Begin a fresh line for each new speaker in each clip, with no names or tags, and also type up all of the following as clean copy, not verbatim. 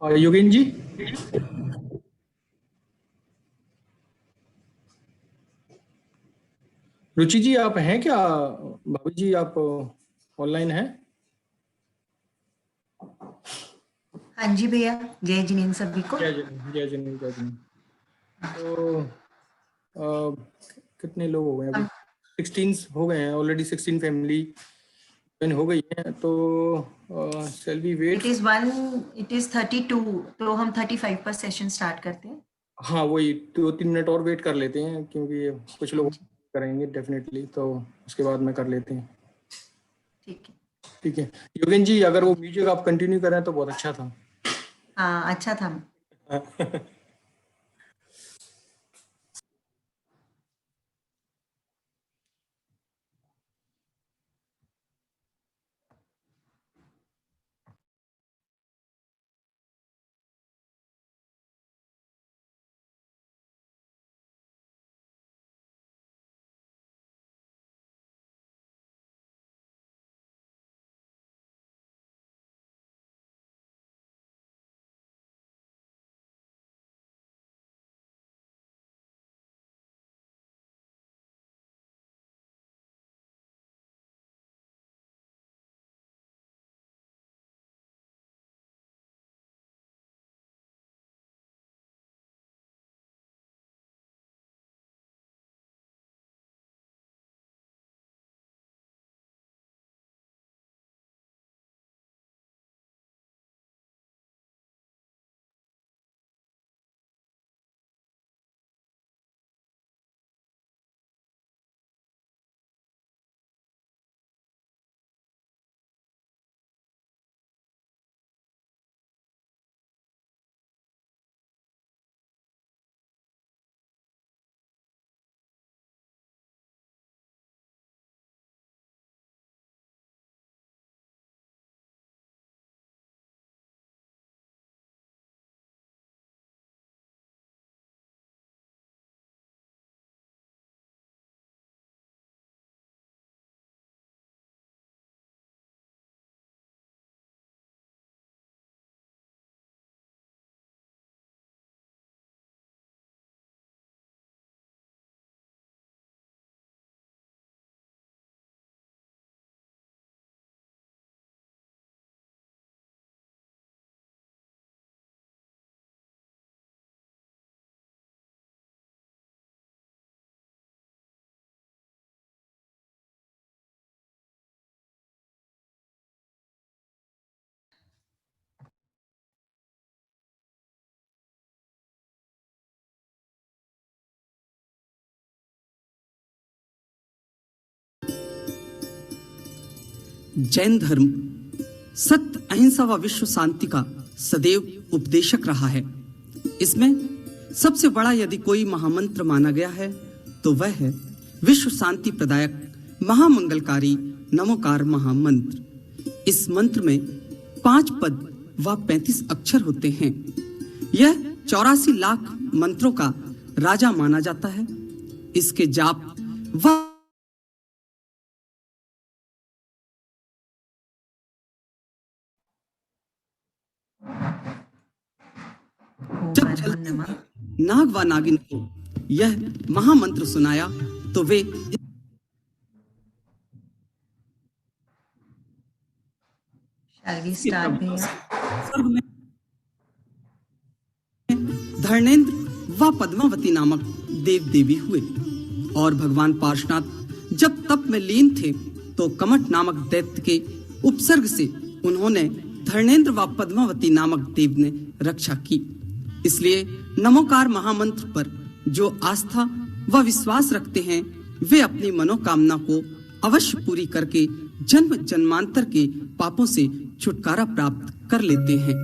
योगेन जी। रुचि जी आप हैं क्या? भाभी जी आप ऑनलाइन हैं?
हाँ जी भैया, जय जिनेन्द्र सभी को।
जय जय जय जिनेन्द्र जय जिनेन्द्र। तो कितने लोग हो गए अभी? 16 हो गए हैं ऑलरेडी। 16 फैमिली हो गई है। तो shall we wait?
It is 32, तो हम 35 पर सेशन स्टार्ट करते हैं।
हाँ वही 2-3 मिनट और वेट कर लेते हैं, क्योंकि कुछ
हाँ
लोग
जी,
करेंगे डेफिनेटली, तो उसके बाद में कर लेते हैं।
ठीक है।
ठीक है योगेन जी, अगर वो म्यूजिक आप कंटिन्यू करें तो बहुत अच्छा था।
हाँ, अच्छा था।
जैन धर्म सत्य, अहिंसा व विश्व शांति का सदैव उपदेशक रहा है। इसमें सबसे बड़ा यदि कोई महामंत्र माना गया है तो वह है विश्व शांति प्रदायक महामंगलकारी नमोकार महामंत्र। इस मंत्र में 5 पद व 35 अक्षर होते हैं। यह 84 लाख मंत्रों का राजा माना जाता है। इसके जाप व जब जलते हुए नाग व नागिन को यह महामंत्र सुनाया तो वे
शैल वी स्टार्ट भैया?
स्वर्ग में धर्मेंद्र व पद्मावती नामक देव देवी हुए। और भगवान पार्शनाथ जब तप में लीन थे तो कमठ नामक दैत्य के उपसर्ग से उन्होंने धर्मेंद्र व पद्मावती नामक देव ने रक्षा की। इसलिए नमोकार महामंत्र पर जो आस्था व विश्वास रखते हैं वे अपनी मनोकामना को अवश्य पूरी करके जन्म जन्मांतर के पापों से छुटकारा प्राप्त कर लेते हैं।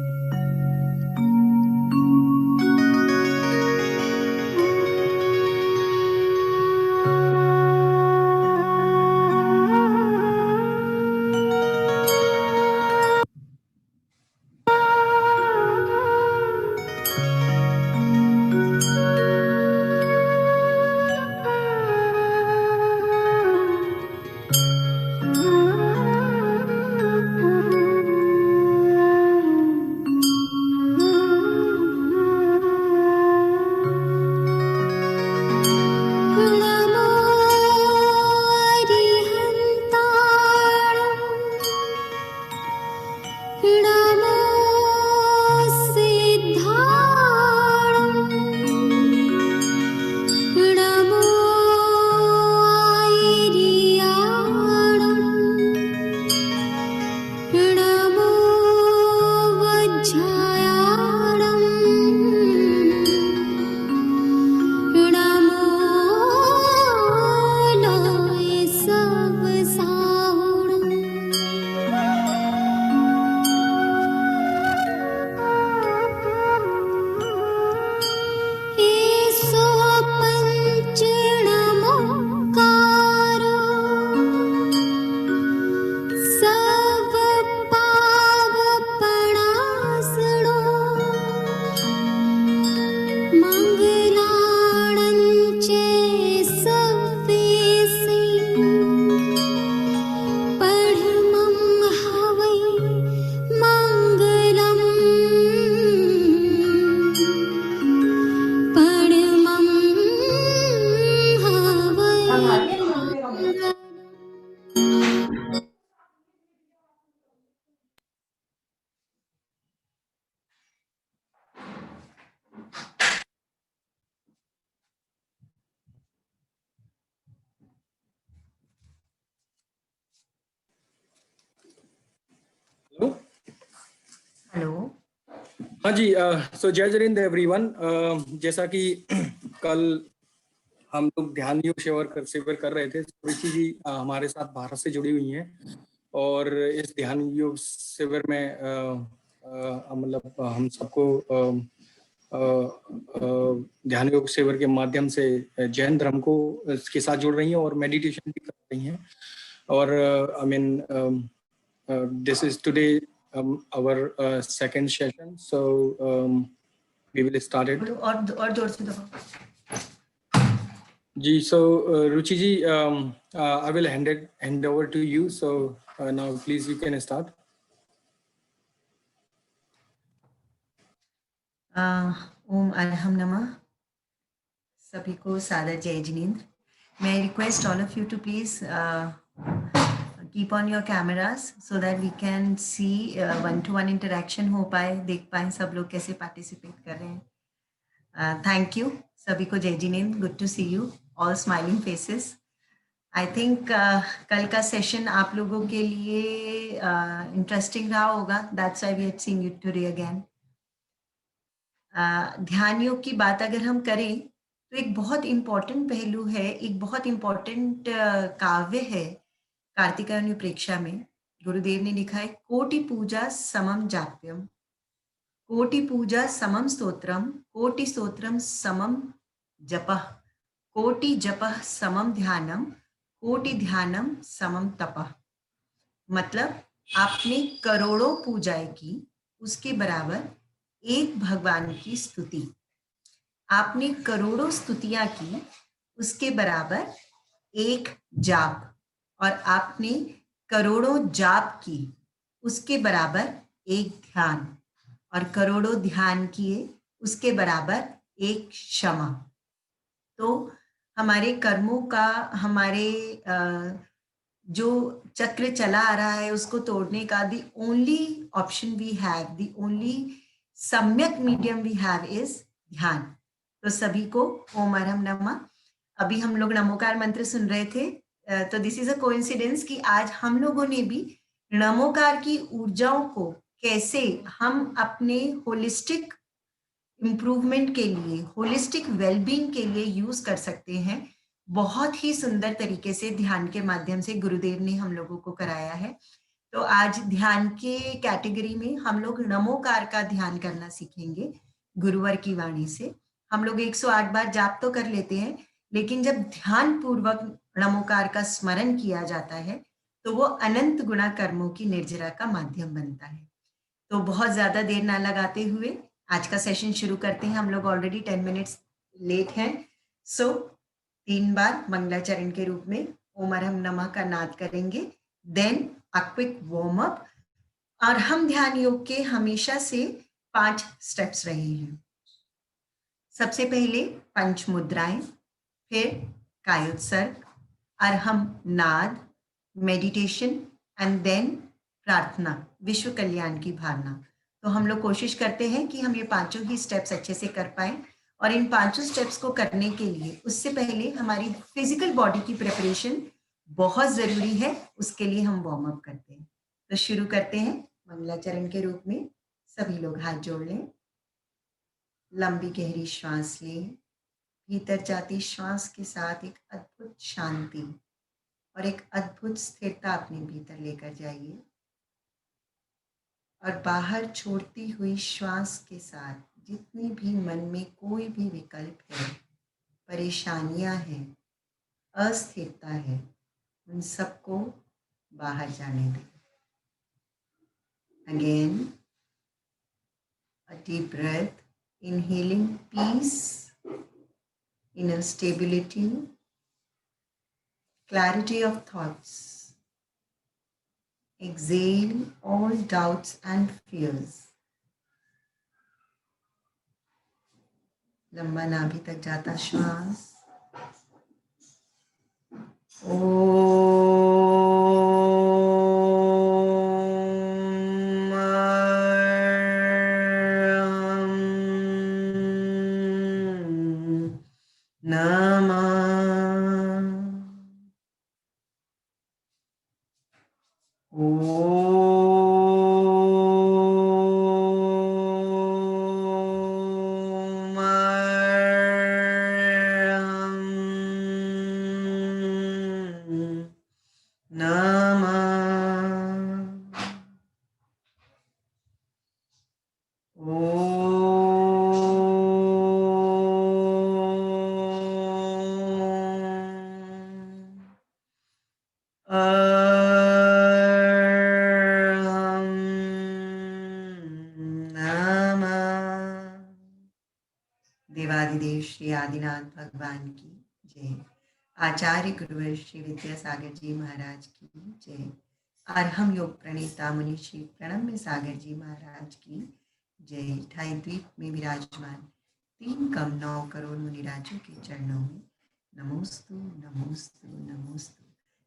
हाँ जी, सो जय जिनेंद्र एवरीवन। जैसा कि कल हम लोग ध्यान योग शिविर कर रहे थे, रुचि जी हमारे साथ भारत से जुड़ी हुई हैं और इस ध्यान योग शिविर में मतलब हम सबको ध्यान योग शिविर के माध्यम से जैन धर्म को इसके साथ जोड़ रही हैं और मेडिटेशन भी कर रही हैं। और I mean this is today our second session, so we will start it.
और जोर से दबाओ।
जी, so Ruchi ji, I will hand over to you. So now please you can start.
ओम अरहम नमः। सभी को सादर जय जिनेंद्र। मैं request all of you to please keep on your cameras so that we can see 1-to-1 interaction हो पाए, देख पाए सब लोग कैसे पार्टिसिपेट कर रहे हैं। थैंक यू सभी को जय Jinendra. Good to see you all smiling faces. I think कल का सेशन आप लोगों के लिए इंटरेस्टिंग रहा होगा। That's why we are seeing you today again. ध्यान योग की बात अगर हम करें तो एक बहुत इम्पोर्टेंट पहलू है, एक बहुत इम्पोर्टेंट काव्य है कार्तिकायन प्रेक्षा में। गुरुदेव ने लिखा है, कोटि पूजा समम जाप्यम, कोटि पूजा समम स्तोत्रम, कोटि स्तोत्रम समम जपः, कोटि जपः समम ध्यानम, कोटि ध्यानम समम तपः। मतलब आपने करोड़ों पूजाएं की, उसके बराबर एक भगवान की स्तुति। आपने करोड़ों स्तुतियां की, उसके बराबर एक जाप। और आपने करोड़ों जाप की, उसके बराबर एक ध्यान। और करोड़ों ध्यान किए, उसके बराबर एक क्षमा। तो हमारे कर्मों का, हमारे जो चक्र चला आ रहा है उसको तोड़ने का the only option we have, the only सम्यक मीडियम वी हैव इज ध्यान। तो सभी को ओम अरहम नमः। अभी हम लोग नमोकार मंत्र सुन रहे थे, तो दिस इज अ कोइंसिडेंस कि आज हम लोगों ने भी नमोकार की ऊर्जाओं को कैसे हम अपने होलिस्टिक इम्प्रूवमेंट के लिए, होलिस्टिक वेलबींग के लिए यूज कर सकते हैं। बहुत ही सुंदर तरीके से ध्यान के माध्यम से गुरुदेव ने हम लोगों को कराया है। तो आज ध्यान के कैटेगरी में हम लोग नमोकार का ध्यान करना सीखेंगे गुरुवर की वाणी से। हम लोग 108 बार जाप तो कर लेते हैं, लेकिन जब ध्यान पूर्वक नमोकार का स्मरण किया जाता है तो वो अनंत गुणा कर्मों की निर्जरा का माध्यम बनता है। तो बहुत ज्यादा देर ना लगाते हुए आज का सेशन शुरू करते हैं। हम लोग ऑलरेडी 10 मिनट्स लेट हैं। सो 3 बार मंगलाचरण के रूप में ओम अरहम नमः का नाद करेंगे, then a quick warm up. और हम ध्यान योग के हमेशा से 5 स्टेप्स रहे हैं। सबसे पहले पंच मुद्राएं, फिर कायोत्सर्ग, अरहम नाद, मेडिटेशन एंड देन प्रार्थना, विश्व कल्याण की भावना। तो हम लोग कोशिश करते हैं कि हम ये 5 ही स्टेप्स अच्छे से कर पाएं। और इन 5 स्टेप्स को करने के लिए उससे पहले हमारी फिजिकल बॉडी की प्रिपरेशन बहुत जरूरी है, उसके लिए हम वार्म अप करते हैं। तो शुरू करते हैं मंगलाचरण के रूप में। सभी लोग हाथ जोड़ लें, लंबी गहरी श्वास लें। भीतर जाती श्वास के साथ एक अद्भुत शांति और एक अद्भुत स्थिरता अपने भीतर लेकर जाइए। और बाहर छोड़ती हुई श्वास के साथ जितनी भी मन में कोई भी विकल्प है, परेशानियां हैं, अस्थिरता है, उन सबको बाहर जाने दें। Again a deep breath, inhaling peace, inner stability, clarity of thoughts. Exhale all doubts and fears. लंबा नाभि तक जाता श्वास। आदिदेव श्री आदिनाथ भगवान की जय। आचार्य गुरुवर श्री विद्यासागर जी महाराज की जय। अर्हम योग प्रणेता मुनि श्री प्रणम्य सागर जी महाराज की जय। 28 द्वीप में विराजमान 3 कम 9 करोड़ मुनिराजों के चरणों में नमोस्तु नमोस्तु नमोस्तु।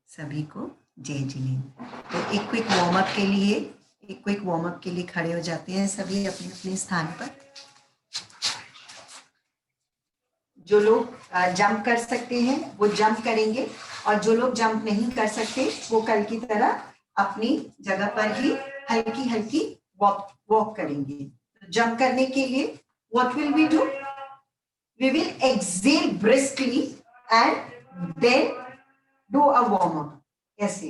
सभी को जय जिनेन्द्र। तो एक क्विक वार्म अप के लिए खड़े हो जाते हैं सभी अपने अपने स्थान पर। जो लोग जंप कर सकते हैं वो जंप करेंगे, और जो लोग जंप नहीं कर सकते वो कल की तरह अपनी जगह पर ही हल्की हल्की वॉक करेंगे। जंप करने के लिए what will we do? We will exhale briskly and then do a warm up. ऐसे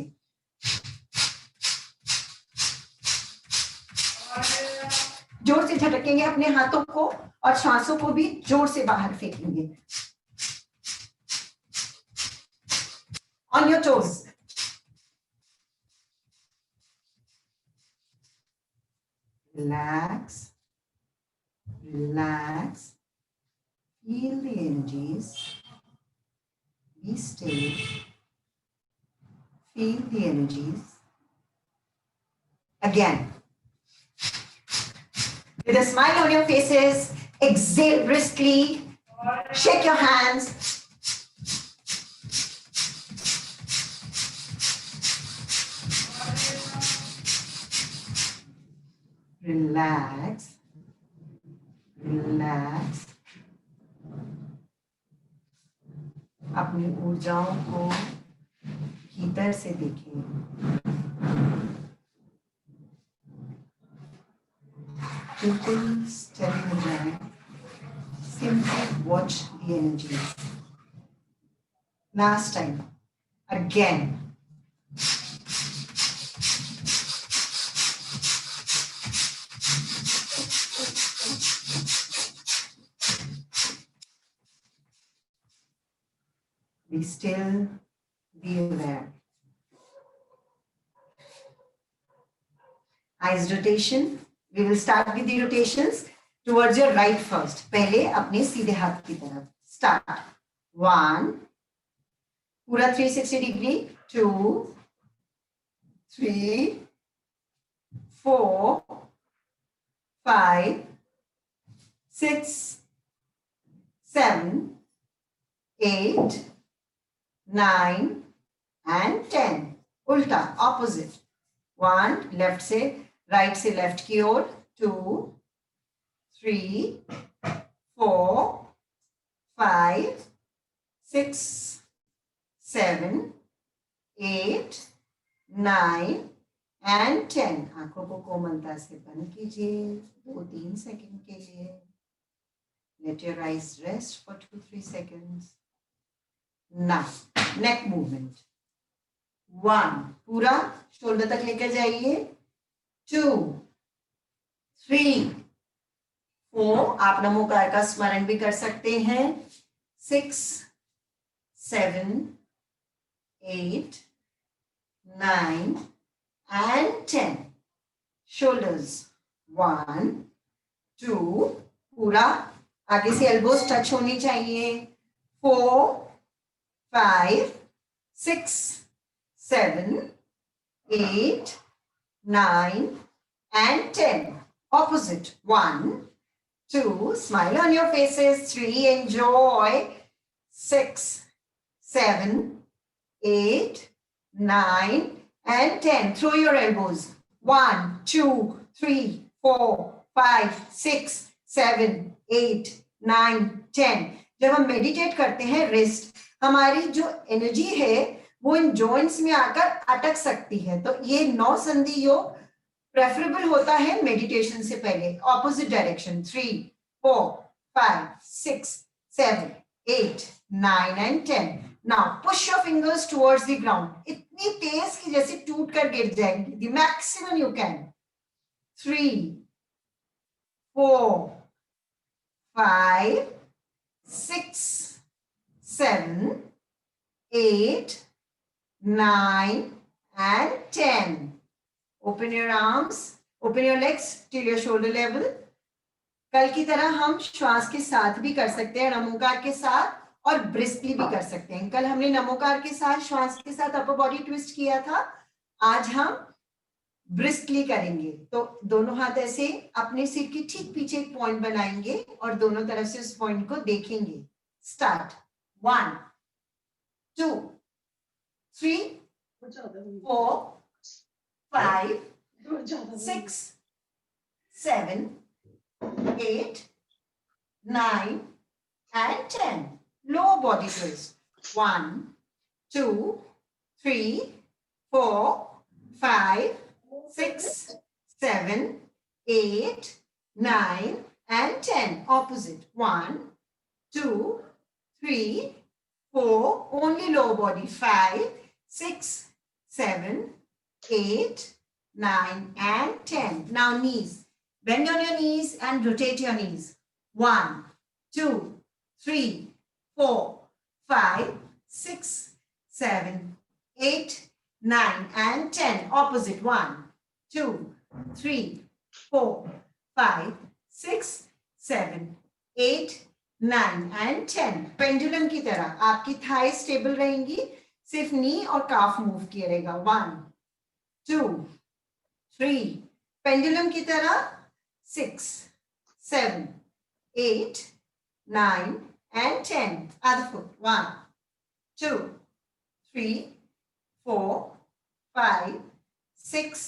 जोर से झटकेंगे अपने हाथों को और श्वासों को भी जोर से बाहर फेंकेंगे। On your toes. Relax, relax, feel the energies, be still, feel the energies. Again, with a smile on your faces, exhale briskly, shake your hands. Relax, relax. अपनी ऊर्जाओं को भीतर से देखें। बिल्कुल स्टेडी हो जाए। Simply watch the energies. Last time, again. Be still, be aware. Eyes rotation. We will start with the rotations towards your right first. पहले अपने सीधे हाथ की तरफ. Start. 1. पूरा 360 degree. 2, 3, 4, 5, 6, 7, 8, 9 and 10. उल्टा opposite. 1 लेफ्ट से राइट से लेफ्ट की ओर. 2, 3, 4, 5, 6, 7, 8, 9 and 10. आंखों को कोमलता से बंद कीजिए 2-3 सेकंड के लिए. Let your eyes rest for 2-3 seconds. Now, neck movement. 1, पूरा शोल्डर तक लेकर जाइए. 2, 3, 4, आप नमोकार का स्मरण भी कर सकते हैं. 6, 7, 8, 9 and 10. Shoulders. 1, 2, पूरा आगे से एल्बोस टच होनी चाहिए. 4, 5, 6, 7, 8, 9 and 10. Opposite. 1, 2, smile on your faces. 3, enjoy. 6, 7, 8, 9 and 10. Throw your elbows. 1, 2, 3, 4, 5, 6, 7, 8, 9, 10. जब हम मेडिटेट करते हैं रिस्ट, हमारी जो एनर्जी है वो इन जॉइंट्स में आकर अटक सकती है. तो ये 9 संधि योग प्रेफरेबल होता है मेडिटेशन से पहले. Opposite direction. 3, 4, 5, 6, 7, 8, 9 and 10. Now push your fingers towards the ground. इतनी तेज कि जैसे टूट कर गिर जाएंगे. The maximum you can. 3, 4, 5, 6, 7, 8, 9 and 10. Open your arms, open your legs till your shoulder level. कल की तरह हम श्वास के साथ भी कर सकते हैं, नमोकार के साथ, और ब्रिस्कली भी कर सकते हैं। कल हमने नमोकार के साथ श्वास के साथ अपर बॉडी ट्विस्ट किया था, आज हम ब्रिस्कली करेंगे। तो दोनों हाथ ऐसे अपने सिर के ठीक पीछे एक पॉइंट बनाएंगे और दोनों तरफ से उस पॉइंट को देखेंगे। Start. 1 2 3 4 5 6 7 8 9 and 10. Lower body twist. 1 2 3 4 5 6 7 8 9 and 10. Opposite. 1 2 3 4. Only lower body. 5 6 7 8 9 and 10. Now knees. Bend on your knees and rotate your knees. 1 2 3 4 5 6 7 8 9 and 10. Opposite. 1 2 3 4 5 6 7 8 9 and 10. Pendulum की तरह आपकी थाई स्टेबल रहेंगी, सिर्फ नी और काफ मूव किया रहेगा। 1 2 3 पेंडुलम की तरह 6 7 8 9 and 10. Other foot. 1 2 3 4 5 6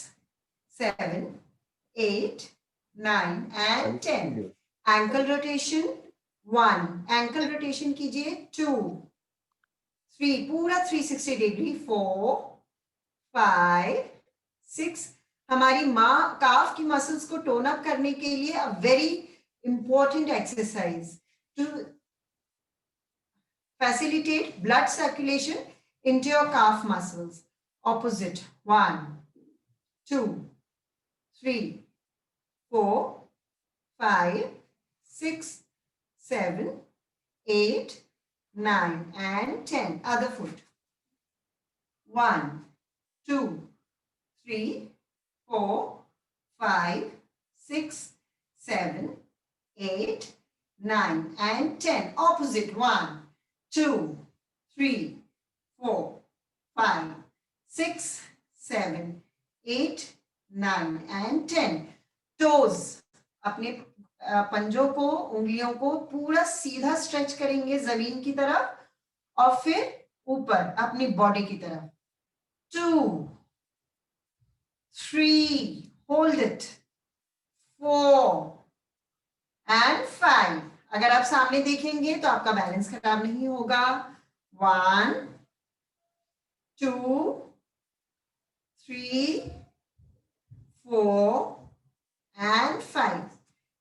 7 8 9 and 10. Ankle rotation. 1 ankle rotation कीजिए। 2 3 पूरा 360 डिग्री। 4 5 6। हमारी माँ काफ की मसल्स को टोन अप करने के लिए a very important exercise to facilitate blood circulation into your calf muscles. Opposite. 1 2 3 4 5 6 7 8 9 and 10. Other foot. 1 2 3 4 5 6 7 8 9 and 10. Opposite. 1 2 3 4 5 6 7 8 9 and 10. Toes. अपने पंजों को, उंगलियों को पूरा सीधा स्ट्रेच करेंगे जमीन की तरफ और फिर ऊपर अपनी बॉडी की तरफ। 2 3 होल्ड इट। 4 and 5. अगर आप सामने देखेंगे तो आपका बैलेंस खराब नहीं होगा। 1 2 3 4 and 5.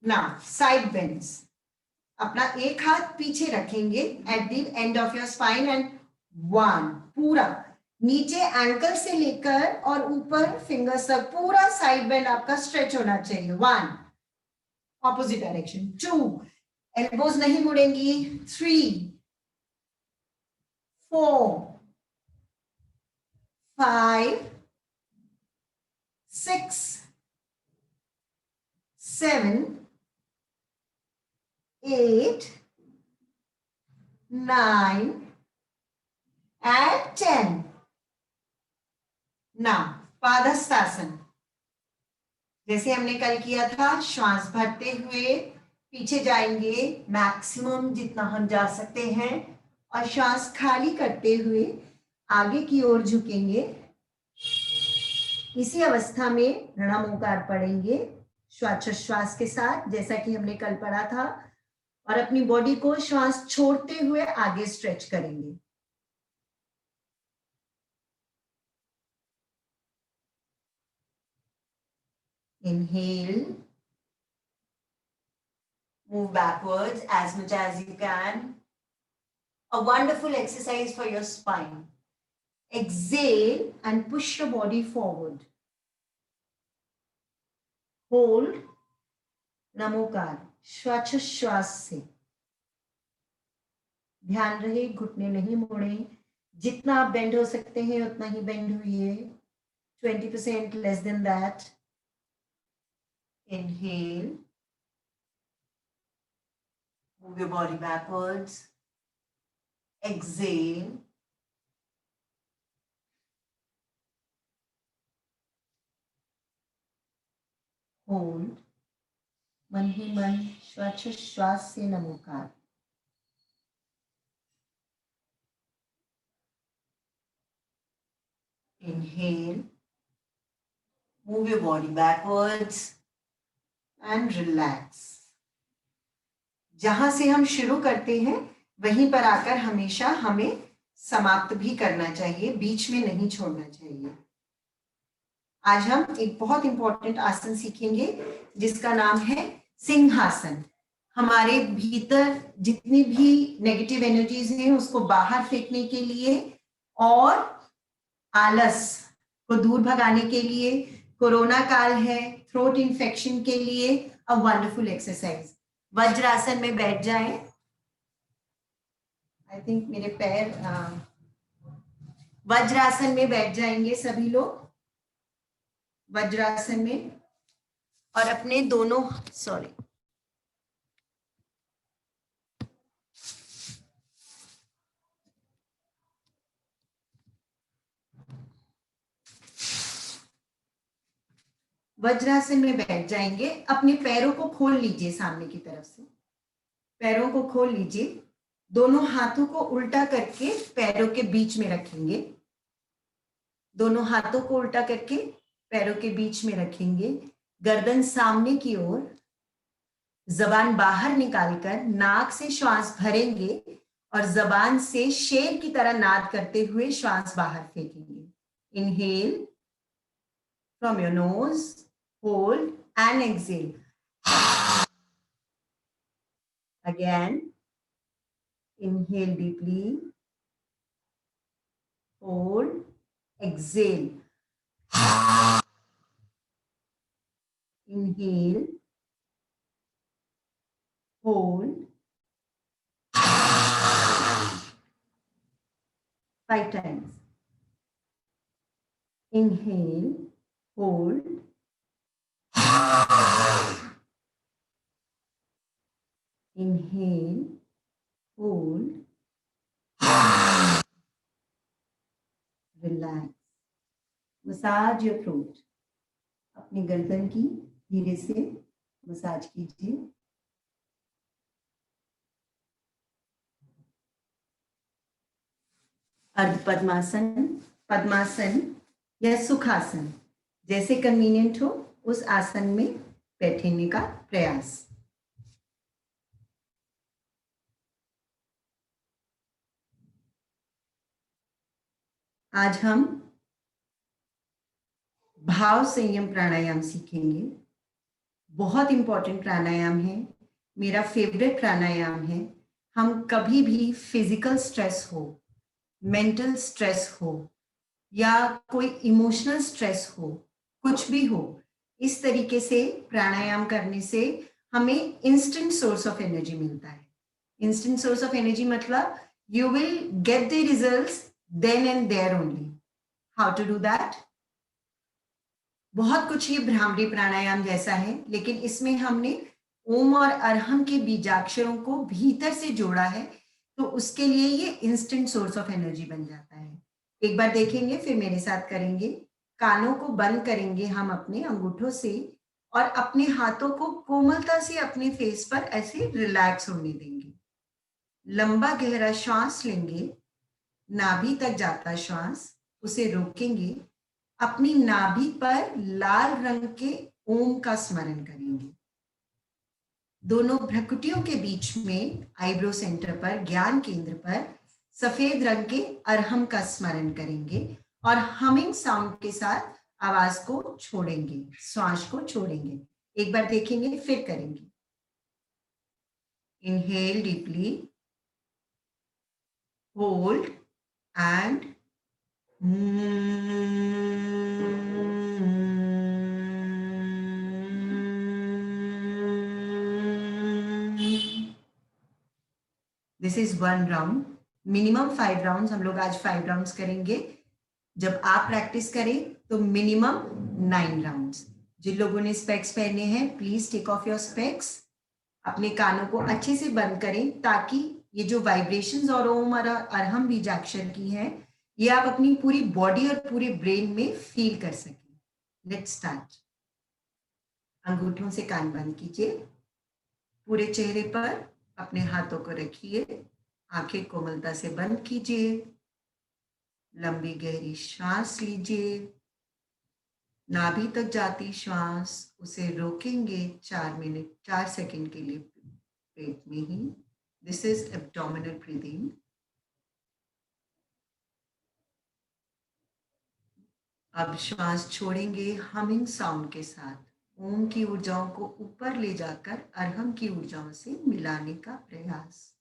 Now side bends. अपना एक हाथ पीछे रखेंगे at the end of your spine and 1 पूरा नीचे एंकल से लेकर और ऊपर फिंगर्स तक पूरा साइड बेंड आपका स्ट्रेच होना चाहिए। 1 ऑपोजिट डायरेक्शन। 2 एल्बोज नहीं मुड़ेंगी। 3 4 5 6 7 8 9 and 10. Now पादहस्तासन जैसे हमने कल किया था, श्वास भरते हुए पीछे जाएंगे मैक्सिमम जितना हम जा सकते हैं और श्वास खाली करते हुए आगे की ओर झुकेंगे। इसी अवस्था में ऋणामोकार पढ़ेंगे श्वासोच्छ्वास के साथ, जैसा कि हमने कल पढ़ा था, और अपनी बॉडी को श्वास छोड़ते हुए आगे स्ट्रेच करेंगे। Inhale, move backwards as much as you can. A wonderful exercise for your spine. Exhale and push your body forward. Hold, Namokar श्वासोच्छ्वास से। ध्यान रहे घुटने नहीं मोड़े, जितना आप बेंड हो सकते हैं उतना ही बेंड हुई। 20% less than that. Inhale, Move your body backwards. Exhale. Hold. मन ही मन श्वास से Namokar. Inhale. Move your body backwards and relax. जहां से हम शुरू करते हैं वहीं पर आकर हमेशा हमें समाप्त भी करना चाहिए, बीच में नहीं छोड़ना चाहिए. आज हम एक बहुत इंपॉर्टेंट आसन सीखेंगे जिसका नाम है सिंहासन. हमारे भीतर जितनी भी नेगेटिव एनर्जीज हैं उसको बाहर फेंकने के लिए और आलस को दूर भगाने के लिए, कोरोना काल है, थ्रोट इन्फेक्शन के लिए अ वंडरफुल एक्सरसाइज. वज्रासन में बैठ जाएं. आई थिंक मेरे पैर वज्रासन में बैठ जाएंगे सभी लोग. वज्रासन में और अपने दोनों वज्रासन में बैठ जाएंगे. अपने पैरों को खोल लीजिए सामने की तरफ से. पैरों को खोल लीजिए. दोनों हाथों को उल्टा करके पैरों के बीच में रखेंगे. दोनों हाथों को उल्टा करके पैरों के बीच में रखेंगे. गर्दन सामने की ओर, जबान बाहर निकालकर नाक से श्वास भरेंगे और जबान से शेर की तरह नाद करते हुए श्वास बाहर फेंकेंगे. Inhale from your nose, hold and exhale. Again, inhale deeply, hold, exhale. Inhale, hold, 5 times. Inhale, hold, inhale, hold, relax. Massage your throat. अपनी गर्दन की धीरे से मसाज कीजिए. अर्ध पद्मासन, पद्मासन या सुखासन, जैसे कन्वीनियंट हो उस आसन में बैठने का प्रयास. आज हम भाव संयम प्राणायाम सीखेंगे. बहुत इंपॉर्टेंट प्राणायाम है. मेरा फेवरेट प्राणायाम है. हम कभी भी फिजिकल स्ट्रेस हो, मेंटल स्ट्रेस हो या कोई इमोशनल स्ट्रेस हो, कुछ भी हो, इस तरीके से प्राणायाम करने से हमें इंस्टेंट सोर्स ऑफ एनर्जी मिलता है. इंस्टेंट सोर्स ऑफ एनर्जी मतलब you will get the results then and there only. How to do that? बहुत कुछ ये भ्रामरी प्राणायाम जैसा है, लेकिन इसमें हमने ओम और अरहम के बीजाक्षरों को भीतर से जोड़ा है, तो उसके लिए ये इंस्टेंट सोर्स ऑफ एनर्जी बन जाता है. एक बार देखेंगे, फिर मेरे साथ करेंगे. कानों को बंद करेंगे हम अपने अंगूठों से और अपने हाथों को कोमलता से अपने फेस पर ऐसे रिलैक्स होने देंगे. लंबा गहरा श्वास लेंगे. नाभि तक जाता श्वास, उसे रोकेंगे. अपनी नाभि पर लाल रंग के ओम का स्मरण करेंगे. दोनों भ्रुकुटियों के बीच में आईब्रो सेंटर पर, ज्ञान केंद्र पर सफेद रंग के अरहम का स्मरण करेंगे और हमिंग साउंड के साथ आवाज को छोड़ेंगे, श्वास को छोड़ेंगे. एक बार देखेंगे, फिर करेंगे. Inhale deeply, hold and this is 1 round. Minimum 5 rounds. हम लोग आज 5 राउंड्स करेंगे. जब आप प्रैक्टिस करें तो मिनिमम 9 राउंड्स. जिन लोगों ने स्पेक्स पहने हैं, please take off your specs. अपने कानों को अच्छे से बंद करें ताकि ये जो वाइब्रेशंस और ओम और अरहम बीजाक्षर की है ये आप अपनी पूरी बॉडी और पूरे ब्रेन में फील कर सकें। Let's start. अंगूठों से कान बंद कीजिए, पूरे चेहरे पर अपने हाथों को रखिए, आंखें कोमलता से बंद कीजिए, लंबी गहरी श्वास लीजिए, नाभि तक जाती श्वास उसे रोकेंगे 4 सेकंड के लिए पेट में ही। This is abdominal breathing. अब श्वास छोड़ेंगे हमिंग साउंड के साथ, ओम की ऊर्जाओं को ऊपर ले जाकर अरहम की ऊर्जाओं से मिलाने का प्रयास।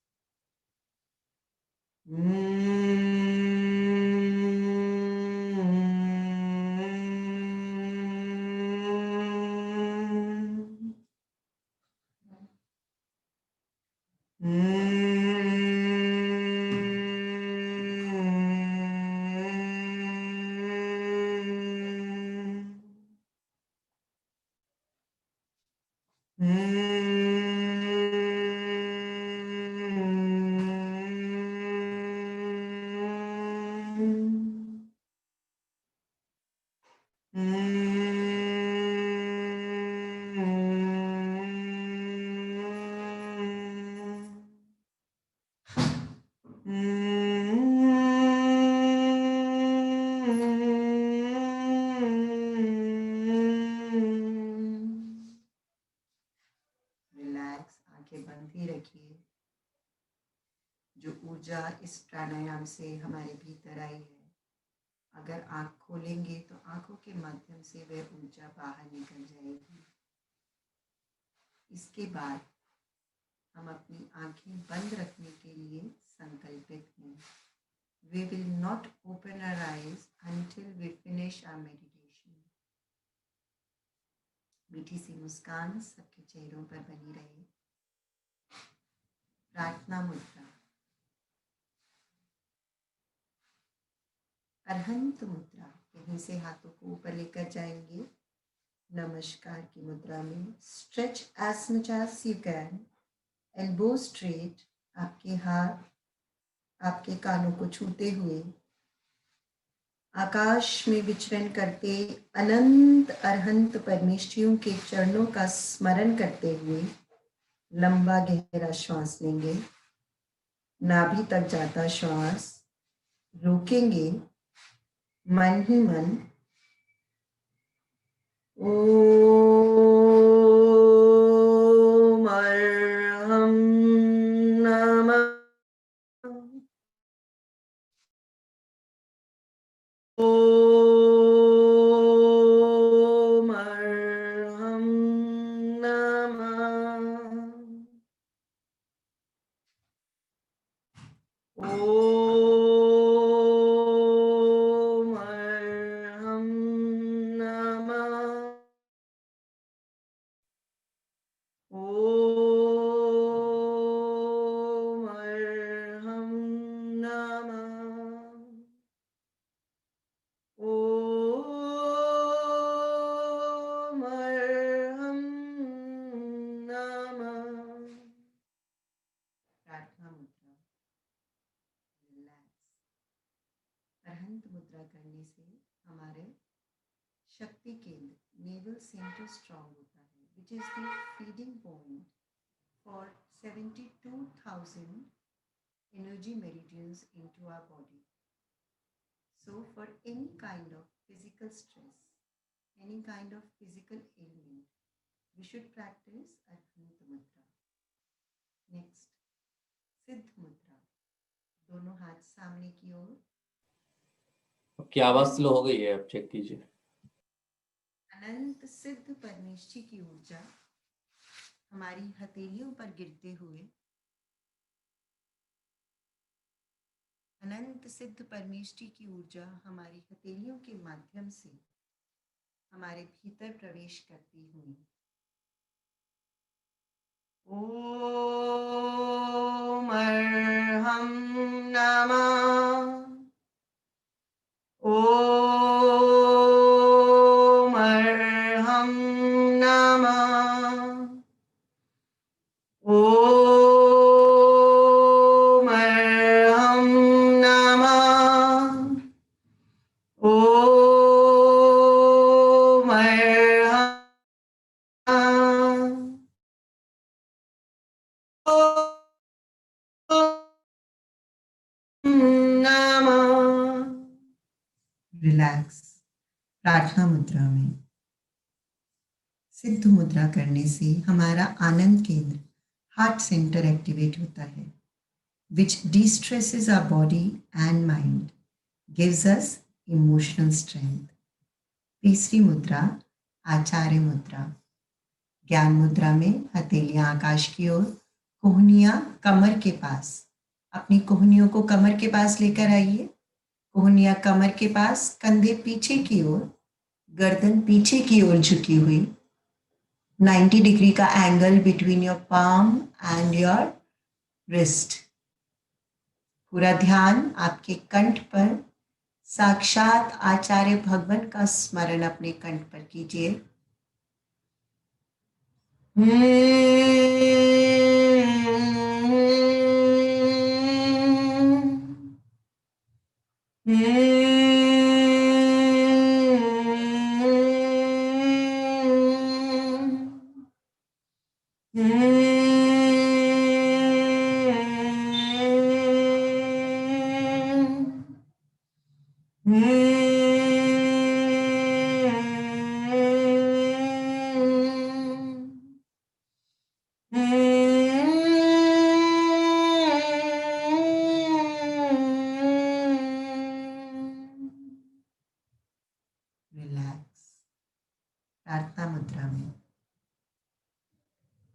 रिलैक्स, आंखें बंद ही रखिए। जो ऊर्जा इस प्राणायाम से हमारे भीतर आई है, अगर आंख खोलेंगे तो आंखों के माध्यम से वह ऊर्जा बाहर निकल जाएगी। इसके बाद हम अपनी आंखें बंद रखने के लिए संकल्पित हैं। We will not open our eyes until we finish our meditation. मीठी सी मुस्कान सबके चेहरों पर बनी रहे। प्रार्थना मुद्रा, अरहंत मुद्रा, यहीं से हाथों को ऊपर लेकर जाएंगे। नमस्कार की मुद्रा में stretch as much as you can, elbow straight, आपके हाथ आपके कानों को छूते हुए आकाश में विचरण करते अनंत अरहंत परमेष्ठियों के चरणों का स्मरण करते हुए लंबा गहरा श्वास लेंगे। नाभि तक जाता श्वास रोकेंगे, मन ही मन ओम अरहम नमः, ओम अरहम नमः, ओम अरहम नमः, ओम अरहम नमः, ओम अरहम नमः। प्रार्थना मुद्रा, रिलैक्स। अरहंत मुद्रा करने से हमारे शक्ति केंद्र नेवल सेंटर स्ट्रॉन्ग होता है, which is the feeding point for 72,000 energy meridians into our body. So for any kind of physical stress, any kind of physical ailment, we should practice Arhant Mudra. Next, सिद्ध मुद्रा, दोनों हाथ सामने की ओर।
आपकी आवाज स्लो हो गई है, आप चेक कीजिए।
अनंत सिद्ध परमेष्ठी की ऊर्जा हमारी हथेलियों पर गिरते हुए, अनंत सिद्ध परमेष्ठी की ऊर्जा हमारी हथेलियों के माध्यम से हमारे भीतर प्रवेश करती हुई ओम अरहम नमः, ओम अरहम नमः, रिलैक्स। प्रार्थना मुद्रा में सिद्ध मुद्रा करने से हमारा आनंद केंद्र हार्ट सेंटर एक्टिवेट होता है, which de-stresses our body and mind, gives us emotional strength. तीसरी मुद्रा आचार्य मुद्रा। ज्ञान मुद्रा में हथेलियां आकाश की ओर, कोहनियां कमर के पास। अपनी कोहनियों को कमर के पास लेकर आइए। कोहनियां कमर के पास, कंधे पीछे की ओर, गर्दन पीछे की ओर झुकी हुई। 90 डिग्री का angle between your palm and your wrist. पूरा ध्यान आपके कंठ पर, साक्षात आचार्य भगवान का स्मरण अपने कंठ पर कीजिए। रिलैक्स। प्रार्थना मुद्रा में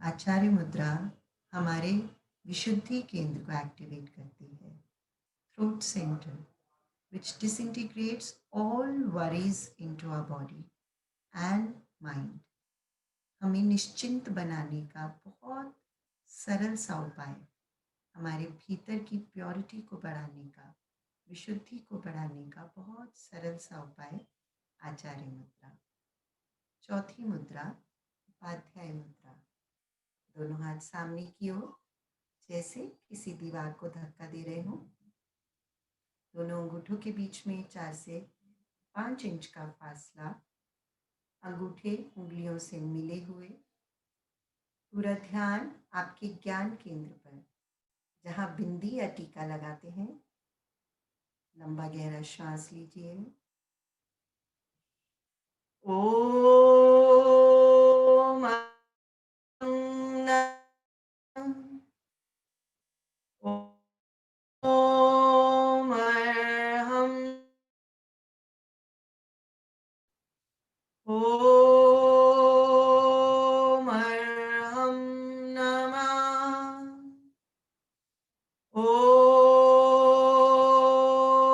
आचार्य मुद्रा हमारे विशुद्धि केंद्र को एक्टिवेट करती है, throat centre, which disintegrates all worries into our body and mind. हमें निश्चिंत बनाने का बहुत सरल सा उपाय, हमारे भीतर की प्योरिटी को बढ़ाने का, विशुद्धि को बढ़ाने का बहुत सरल सा उपाय आचार्य मुद्रा। चौथी मुद्रा उपाध्याय मुद्रा। दोनों हाथ सामने की ओर, जैसे किसी दीवार को धक्का दे रहे हो। दोनों अंगूठों के बीच में 4 से 5 इंच का फासला, अंगूठे उंगलियों से मिले हुए। पूरा ध्यान आपके ज्ञान केंद्र पर, जहां बिंदी या टीका लगाते हैं। लंबा गहरा श्वास लीजिए। ओम ओम अर्हं ओम अर्हं नमः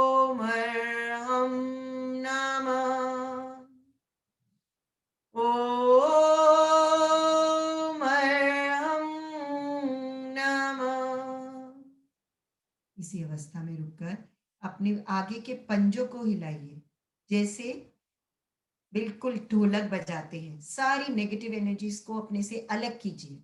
ओम अर्हं नमः ओम अर्हं नमः। इसी अवस्था में रुककर अपने आगे के पंजों को हिलाइए, जैसे बिल्कुल ढोलक बजाते हैं। सारी नेगेटिव एनर्जीज को अपने से अलग कीजिए,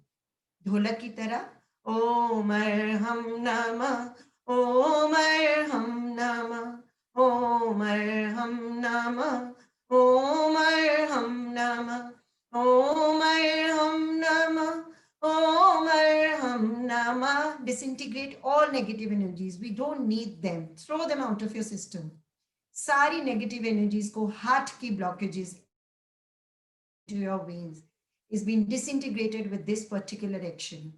ढोलक की तरह। ओम अर्हं नमः ओम अर्हं नमः ओम अर्हं नमः ओम अर्हं नमः ओम अर्हं नमः ओम अर्हं नमः। Disintegrate all negative energies. We don't need them. Throw them out of your system. सारी नेगेटिव एनर्जीज को, हार्ट की blockages to your veins is being disintegrated with this particular action.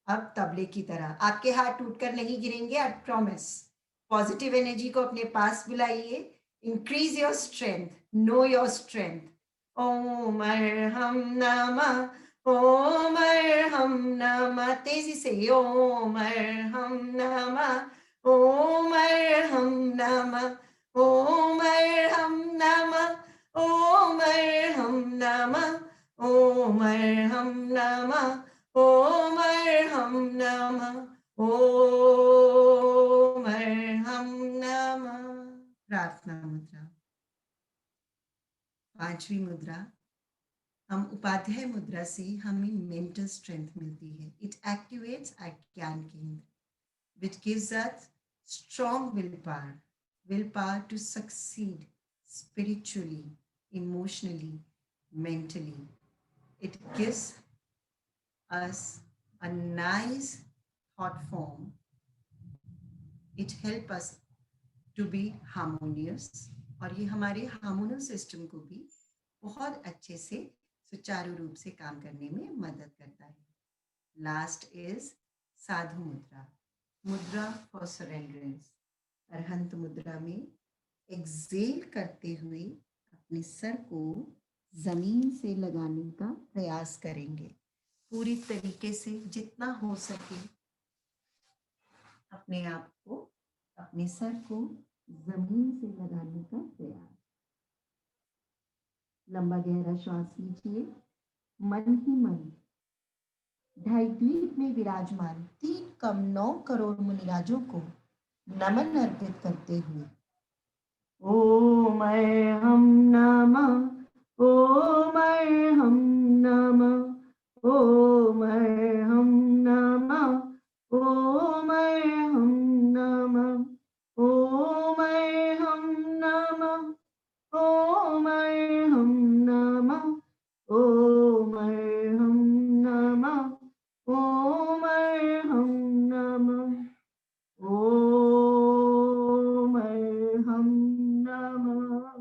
अब तबले की तरह आपके हाथ टूटकर नहीं गिरेंगे, आई प्रॉमिस। पॉजिटिव एनर्जी को अपने पास बुलाइए। Increase your strength, know your strength. ओम अर्हं नमः ओम अर्हं नमः। तेजी से ओम अर्हं नमः ओम अर्हं नमः ओम अर्हं नमः ओम अर्हं नमः ओम अर्हं नमः ओम अर्हं नमः ओम अर्हं नमः। प्रार्थना मुद्रा। पांचवी मुद्रा, हम उपाध्याय मुद्रा से हमें मेंटल स्ट्रेंथ मिलती है। इट एक्टिवेट्स आवर ज्ञान केंद्र, which gives us strong willpower to succeed spiritually, emotionally, mentally. It gives us a nice thought form. It helps us to be harmonious. और ये हमारे हार्मोनल सिस्टम को भी बहुत अच्छे से सुचारू रूप से काम करने में मदद करता है। लास्ट इज साधु मुद्रा, मुद्रा फॉर सरेंडरेंस। अरहंत मुद्रा में एक्सेल करते हुए अपने सर को जमीन से लगाने का प्रयास करेंगे। पूरी तरीके से जितना हो सके अपने आप को, अपने सर को जमीन से लगाने का प्रयास। लंबा गहरा श्वास लीजिए। मन ही मन ढाईद्वीप में विराजमान 3,9 करोड़ मुनिराजों को नमन अर्पित करते हुए ओम हम नमः, ओम हम नमः, ओम हम नमः, ओम हम नमः, ओम हम नमः, ओम हम नमः, ओम हम नमः, ओम हम नमः, ओम हम नमः।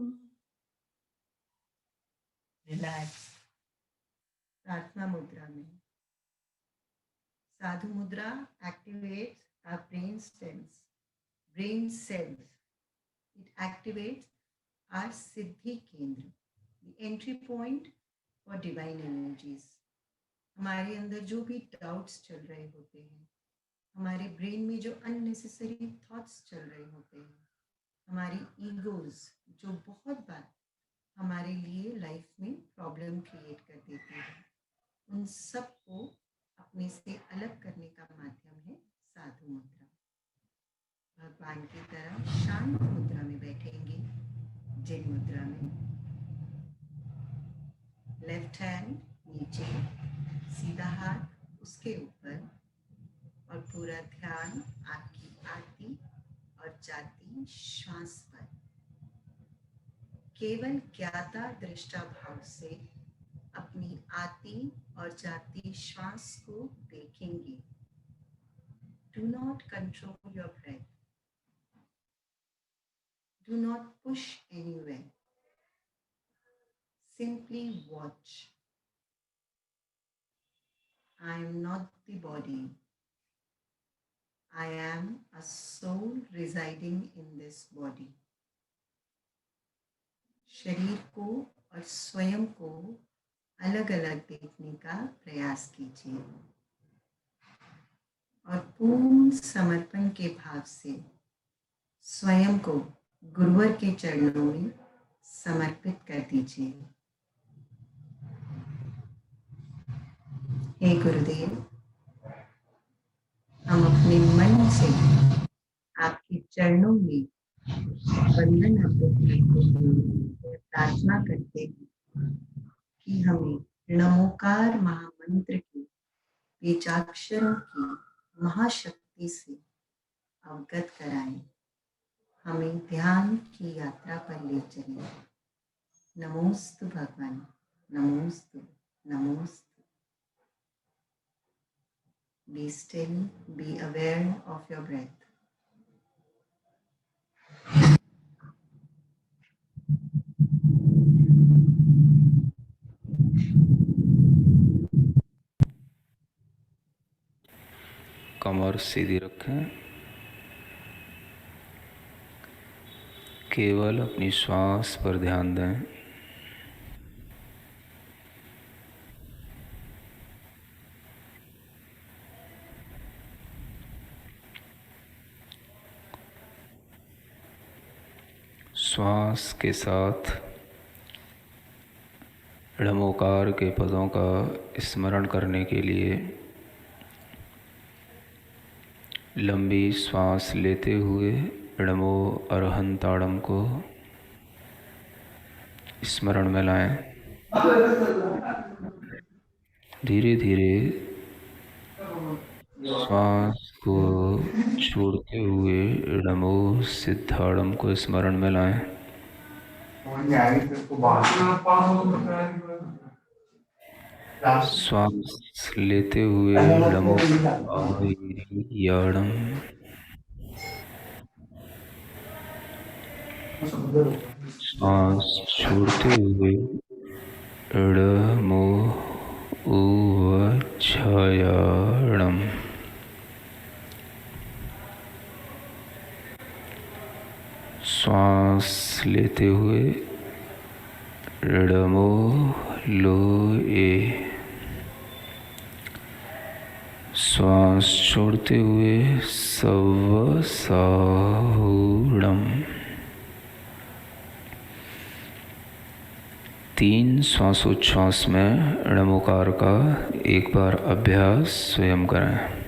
रिलैक्स। प्रार्थना मुद्रा में साधु मुद्रा activates our brain cells. It activates our सिद्धि केंद्र, the entry point for divine energies. हमारे अंदर जो भी डाउट्स चल रहे होते हैं, हमारे ब्रेन में जो अननेसेसरी थॉट्स चल रहे होते हैं, हमारी ईगोज जो बहुत बार हमारे लिए लाइफ में प्रॉब्लम क्रिएट कर देती है, उन सब को अपने से अलग करने का माध्यम है साधु मुद्रा। भगवान की तरह शांत मुद्रा में बैठेंगे, जिन मुद्रा में लेफ्ट हैंड नीचे, सीधा हाथ उसके ऊपर, और पूरा ध्यान आपकी आती और जाती श्वास पर। केवल ज्ञाता दृष्टा भाव से अपनी आती और जाती श्वास को देखेंगे। Do not control your breath. Do not push anywhere. Simply watch. I am not the body. I am a soul residing in this body. शरीर को और स्वयं को अलग अलग देखने का प्रयास कीजिए और पूर्ण समर्पण के भाव से स्वयं को गुरुवर के चरणों में समर्पित कर दीजिए। हे गुरुदेव, हम अपने मन से आपके चरणों में वंदन अर्पित करते हुए प्रार्थना करते हैं कि हमें नमोकार महामंत्र के बीजाक्षरों की महाशक्ति से अवगत कराएं, हमें ध्यान की यात्रा पर ले चलें। नमोस्तु भगवान, नमोस्तु, नमोस्तु। Be still, be aware of your breath.
कमर सीधी रखें, केवल अपनी श्वास पर ध्यान दें। श्वास के साथ णमोकार के पदों का स्मरण करने के लिए लंबी श्वास लेते हुए णमो अरहंताड़म को स्मरण में लाएं। धीरे धीरे श्वास को छोड़ते हुए णमो सिद्धाड़म को स्मरण में लाएं। श्वास लेते हुए णमो याड़म, श्वास छोड़ते हुए ड़मो उवच्छायाणम्। श्वास लेते हुए ड़मो लोए। श्वास छोड़ते हुए सव्वसाहुणम्। 3 श्वासोच्छ्वास में णमोकार का एक बार अभ्यास स्वयं करें।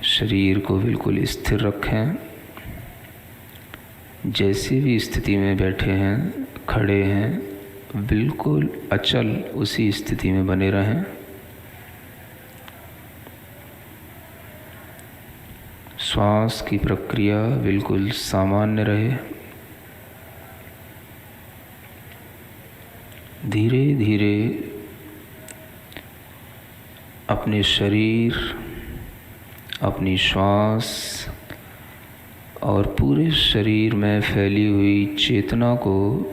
शरीर को बिल्कुल स्थिर रखें। जैसी भी स्थिति में बैठे हैं, खड़े हैं, बिल्कुल अचल उसी स्थिति में बने रहें। श्वास की प्रक्रिया बिल्कुल सामान्य रहे। धीरे धीरे अपने शरीर, अपनी श्वास और पूरे शरीर में फैली हुई चेतना को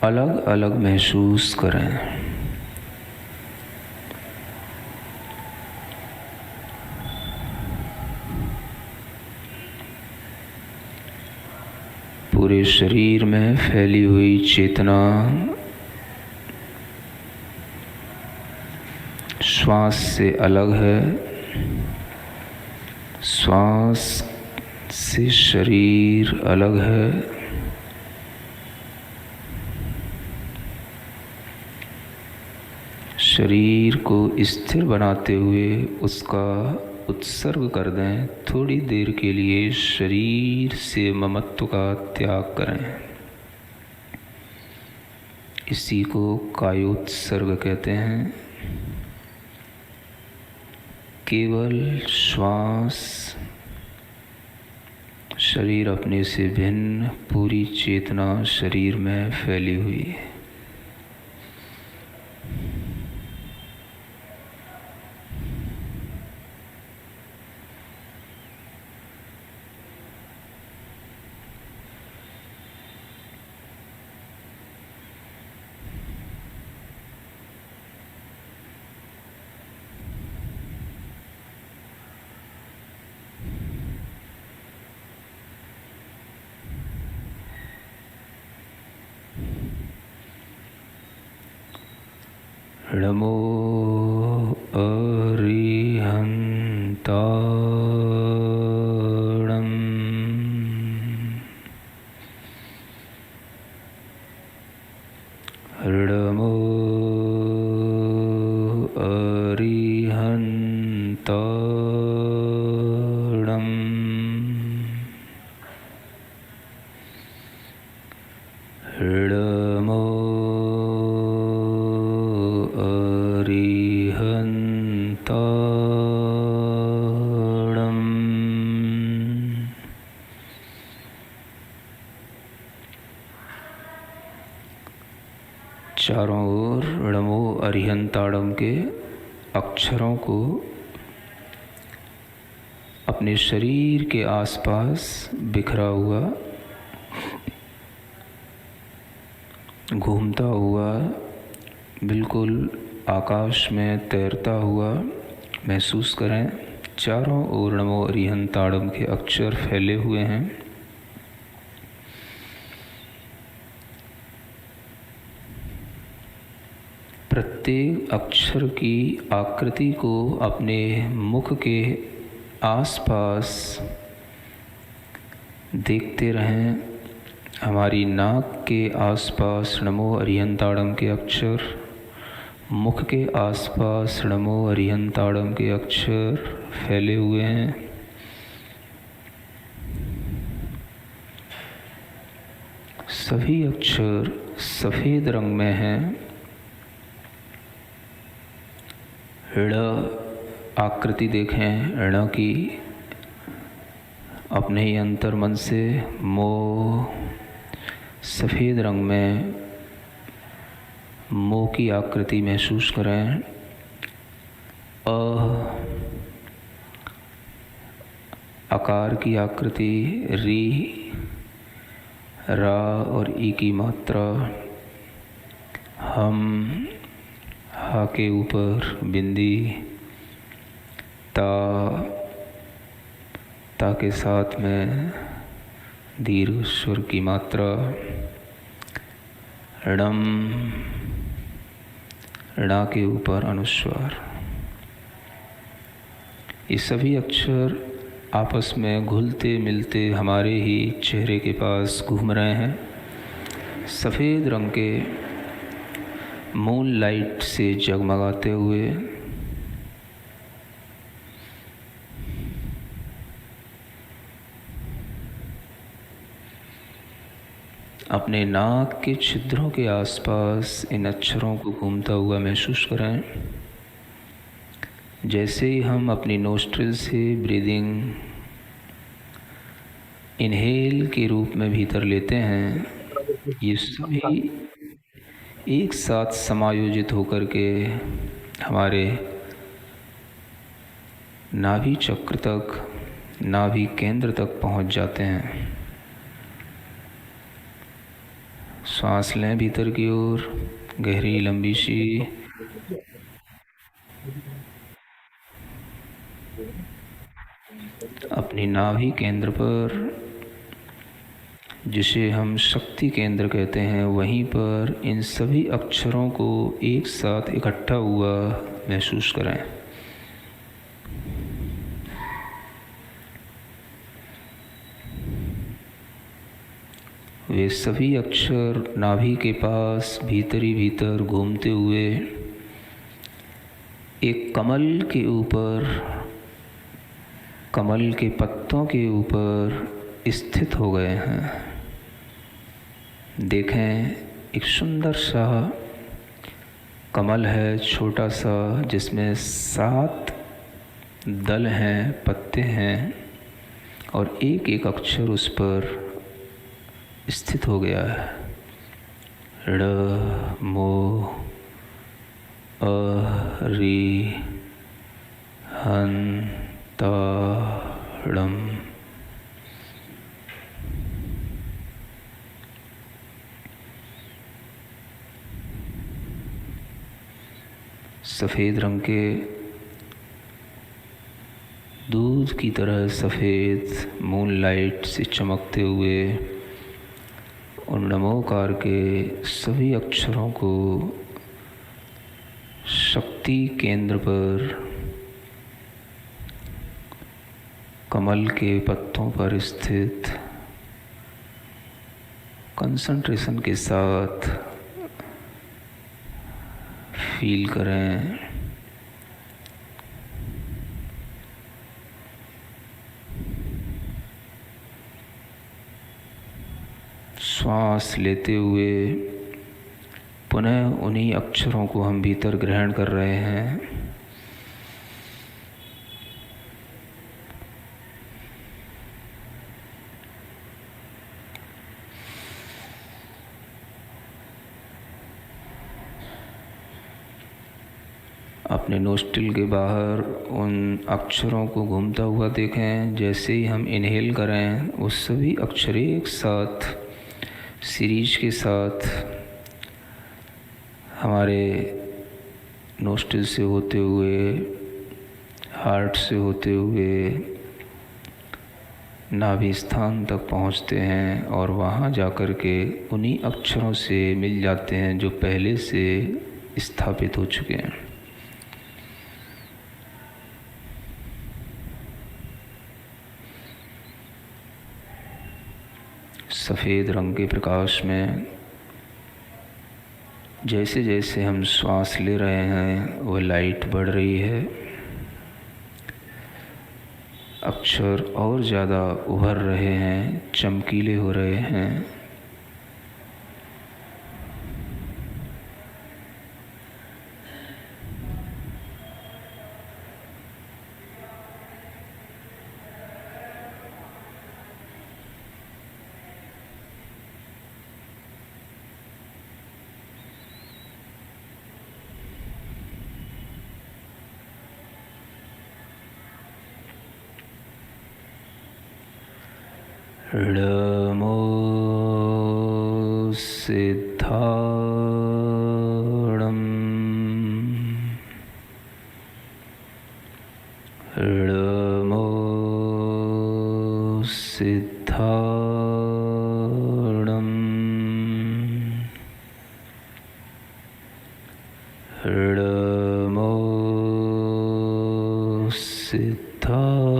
अलग अलग महसूस करें। पूरे शरीर में फैली हुई चेतना श्वास से अलग है। श्वास से शरीर अलग है। शरीर को स्थिर बनाते हुए उसका उत्सर्ग कर दें। थोड़ी देर के लिए शरीर से ममत्व का त्याग करें। इसी को कायोत्सर्ग कहते हैं। केवल श्वास, शरीर अपने से भिन्न, पूरी चेतना शरीर में फैली हुई है। नमो अरिहंताणम्। नमो अरिहंताणम्। नमो चारों ओर नमो अरिहंताणम् के अक्षरों को अपने शरीर के आसपास बिखरा हुआ, घूमता हुआ, बिल्कुल आकाश में तैरता हुआ महसूस करें। चारों ओर नमो अरिहंताणम् के अक्षर फैले हुए हैं। प्रत्येक अक्षर की आकृति को अपने मुख के आसपास देखते रहें। हमारी नाक के आसपास नमो अरिहंताणम् के अक्षर, मुख के आसपास नमो अरिहंताणम् के अक्षर फैले हुए हैं। सभी अक्षर सफ़ेद रंग में हैं। ण आकृति देखें, ण की अपने ही अंतर मन से मोह सफ़ेद रंग में मोह की आकृति महसूस करें। आकार की आकृति, री, रा और ई की मात्रा, हम, हा के ऊपर बिंदी, ता के साथ में दीर्घ स्वर की मात्रा, णम, णा के ऊपर अनुस्वार। ये सभी अक्षर आपस में घुलते मिलते हमारे ही चेहरे के पास घूम रहे हैं। सफ़ेद रंग के मून लाइट से जगमगाते हुए अपने नाक के छिद्रों के आसपास इन अक्षरों को घूमता हुआ महसूस करें। जैसे ही हम अपनी नोस्ट्रिल से ब्रीदिंग इनहेल के रूप में भीतर लेते हैं, ये सभी एक साथ समायोजित होकर के हमारे नाभि चक्र तक, नाभि केंद्र तक पहुंच जाते हैं। सांस लें भीतर की ओर, गहरी लंबी सी। अपनी नाभि केंद्र पर, जिसे हम शक्ति केंद्र कहते हैं, वहीं पर इन सभी अक्षरों को एक साथ इकट्ठा हुआ महसूस करें। वे सभी अक्षर नाभि के पास भीतर ही भीतर घूमते हुए एक कमल के ऊपर, कमल के पत्तों के ऊपर स्थित हो गए हैं। देखें, एक सुंदर सा कमल है, छोटा सा, जिसमें 7 दल हैं, पत्ते हैं, और एक एक अक्षर उस पर स्थित हो गया है। ड़, मो, अ, री, हन, ता, ड़म। सफ़ेद रंग के दूध की तरह सफ़ेद मून लाइट से चमकते हुए उन नमोकार के सभी अक्षरों को शक्ति केंद्र पर, कमल के पत्तों पर स्थित कंसंट्रेशन के साथ फील करें। श्वास लेते हुए पुनः उन्हीं अक्षरों को हम भीतर ग्रहण कर रहे हैं। अपने नोस्ट्रिल के बाहर उन अक्षरों को घूमता हुआ देखें। जैसे ही हम इनहेल करें, वो सभी अक्षर एक साथ सीरीज के साथ हमारे नोस्ट्रिल से होते हुए, हार्ट से होते हुए नाभि स्थान तक पहुंचते हैं और वहां जाकर के उन्हीं अक्षरों से मिल जाते हैं जो पहले से स्थापित हो चुके हैं। सफ़ेद रंग के प्रकाश में जैसे जैसे हम श्वास ले रहे हैं, वह लाइट बढ़ रही है। अक्षर और ज़्यादा उभर रहे हैं, चमकीले हो रहे हैं। ळमो सिद्धाणम् ळमो सिद्धाणम् ळमो सिद्धाणम्।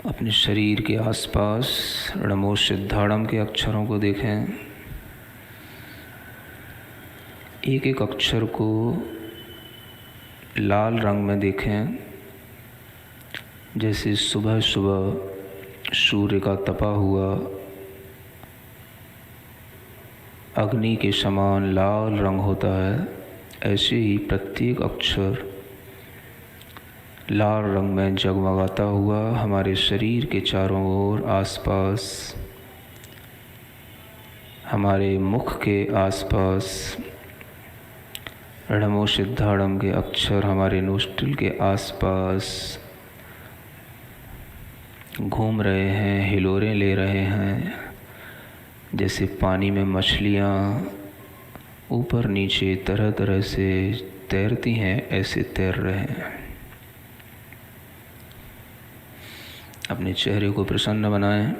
अपने शरीर के आसपास णमो सिद्धाणम के अक्षरों को देखें। एक एक अक्षर को लाल रंग में देखें, जैसे सुबह सुबह सूर्य का तपा हुआ अग्नि के समान लाल रंग होता है, ऐसे ही प्रत्येक अक्षर लाल रंग में जगमगाता हुआ हमारे शरीर के चारों ओर आसपास, हमारे मुख के आसपास णमो सिद्धाणम के अक्षर हमारे नोस्ट्रिल के आसपास घूम रहे हैं, हिलोरें ले रहे हैं, जैसे पानी में मछलियाँ ऊपर नीचे तरह तरह से तैरती हैं, ऐसे तैर रहे हैं। अपने चेहरे को प्रसन्न बनाएं,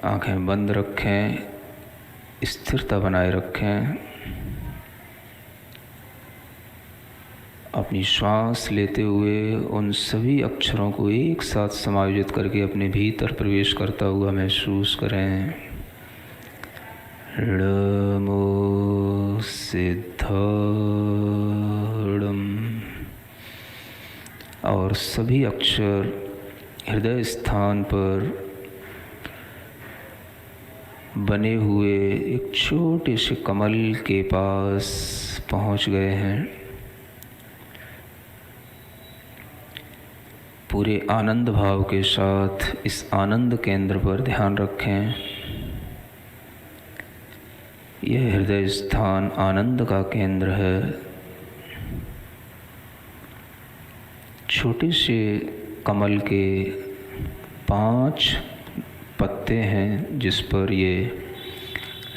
आंखें बंद रखें, स्थिरता बनाए रखें। अपनी श्वास लेते हुए उन सभी अक्षरों को एक साथ समायोजित करके अपने भीतर प्रवेश करता हुआ महसूस करें। णमो सिद्धाणम्। और सभी अक्षर हृदय स्थान पर बने हुए एक छोटे से कमल के पास पहुंच गए हैं। पूरे आनंद भाव के साथ इस आनंद केंद्र पर ध्यान रखें। यह हृदय स्थान आनंद का केंद्र है। छोटे से कमल के 5 पत्ते हैं, जिस पर ये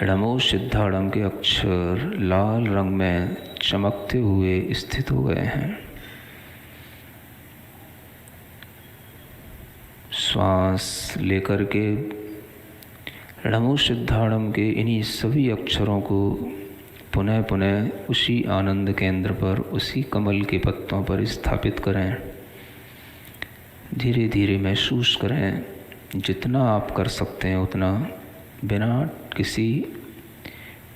णमो सिद्धाणम के अक्षर लाल रंग में चमकते हुए स्थित हो गए हैं। श्वास लेकर के णमो सिद्धाणम के इन्हीं सभी अक्षरों को पुनः पुनः उसी आनंद केंद्र पर, उसी कमल के पत्तों पर स्थापित करें। धीरे धीरे महसूस करें, जितना आप कर सकते हैं उतना, बिना किसी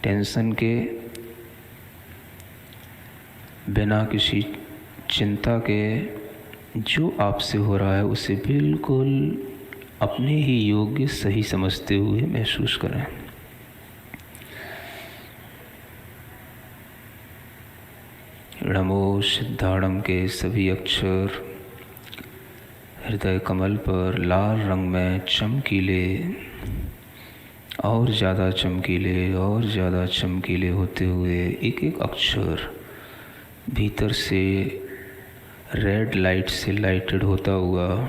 टेंशन के, बिना किसी चिंता के, जो आपसे हो रहा है उसे बिल्कुल अपने ही योग्य सही समझते हुए महसूस करें। णमो सिद्धाणम के सभी अक्षर हृदय कमल पर लाल रंग में चमकीले, और ज़्यादा चमकीले, और ज़्यादा चमकीले होते हुए एक एक अक्षर भीतर से रेड लाइट से लाइटेड होता हुआ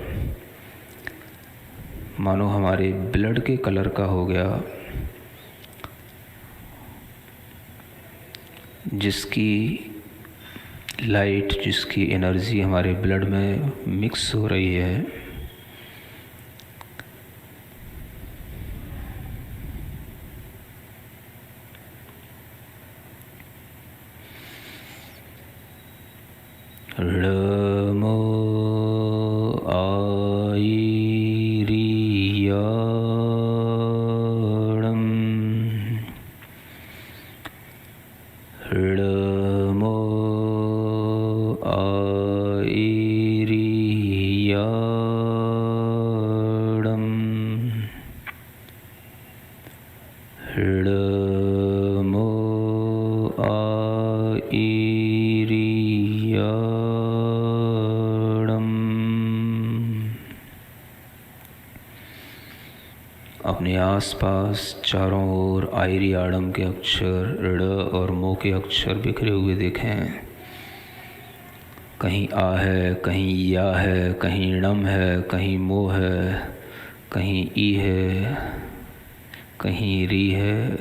मानो हमारे ब्लड के कलर का हो गया, जिसकी लाइट, जिसकी एनर्जी हमारे ब्लड में मिक्स हो रही है। णमो आयिरियाणम्। णमो आयिरियाणम्। णमो आयिरियाणम्। अपने आसपास चारों ओर आयरियाड़म के अक्षर, ऋ और मो के अक्षर बिखरे हुए देखें। कहीं आ है, कहीं या है, कहीं णम है, कहीं मो है, कहीं ई है, कहीं री है।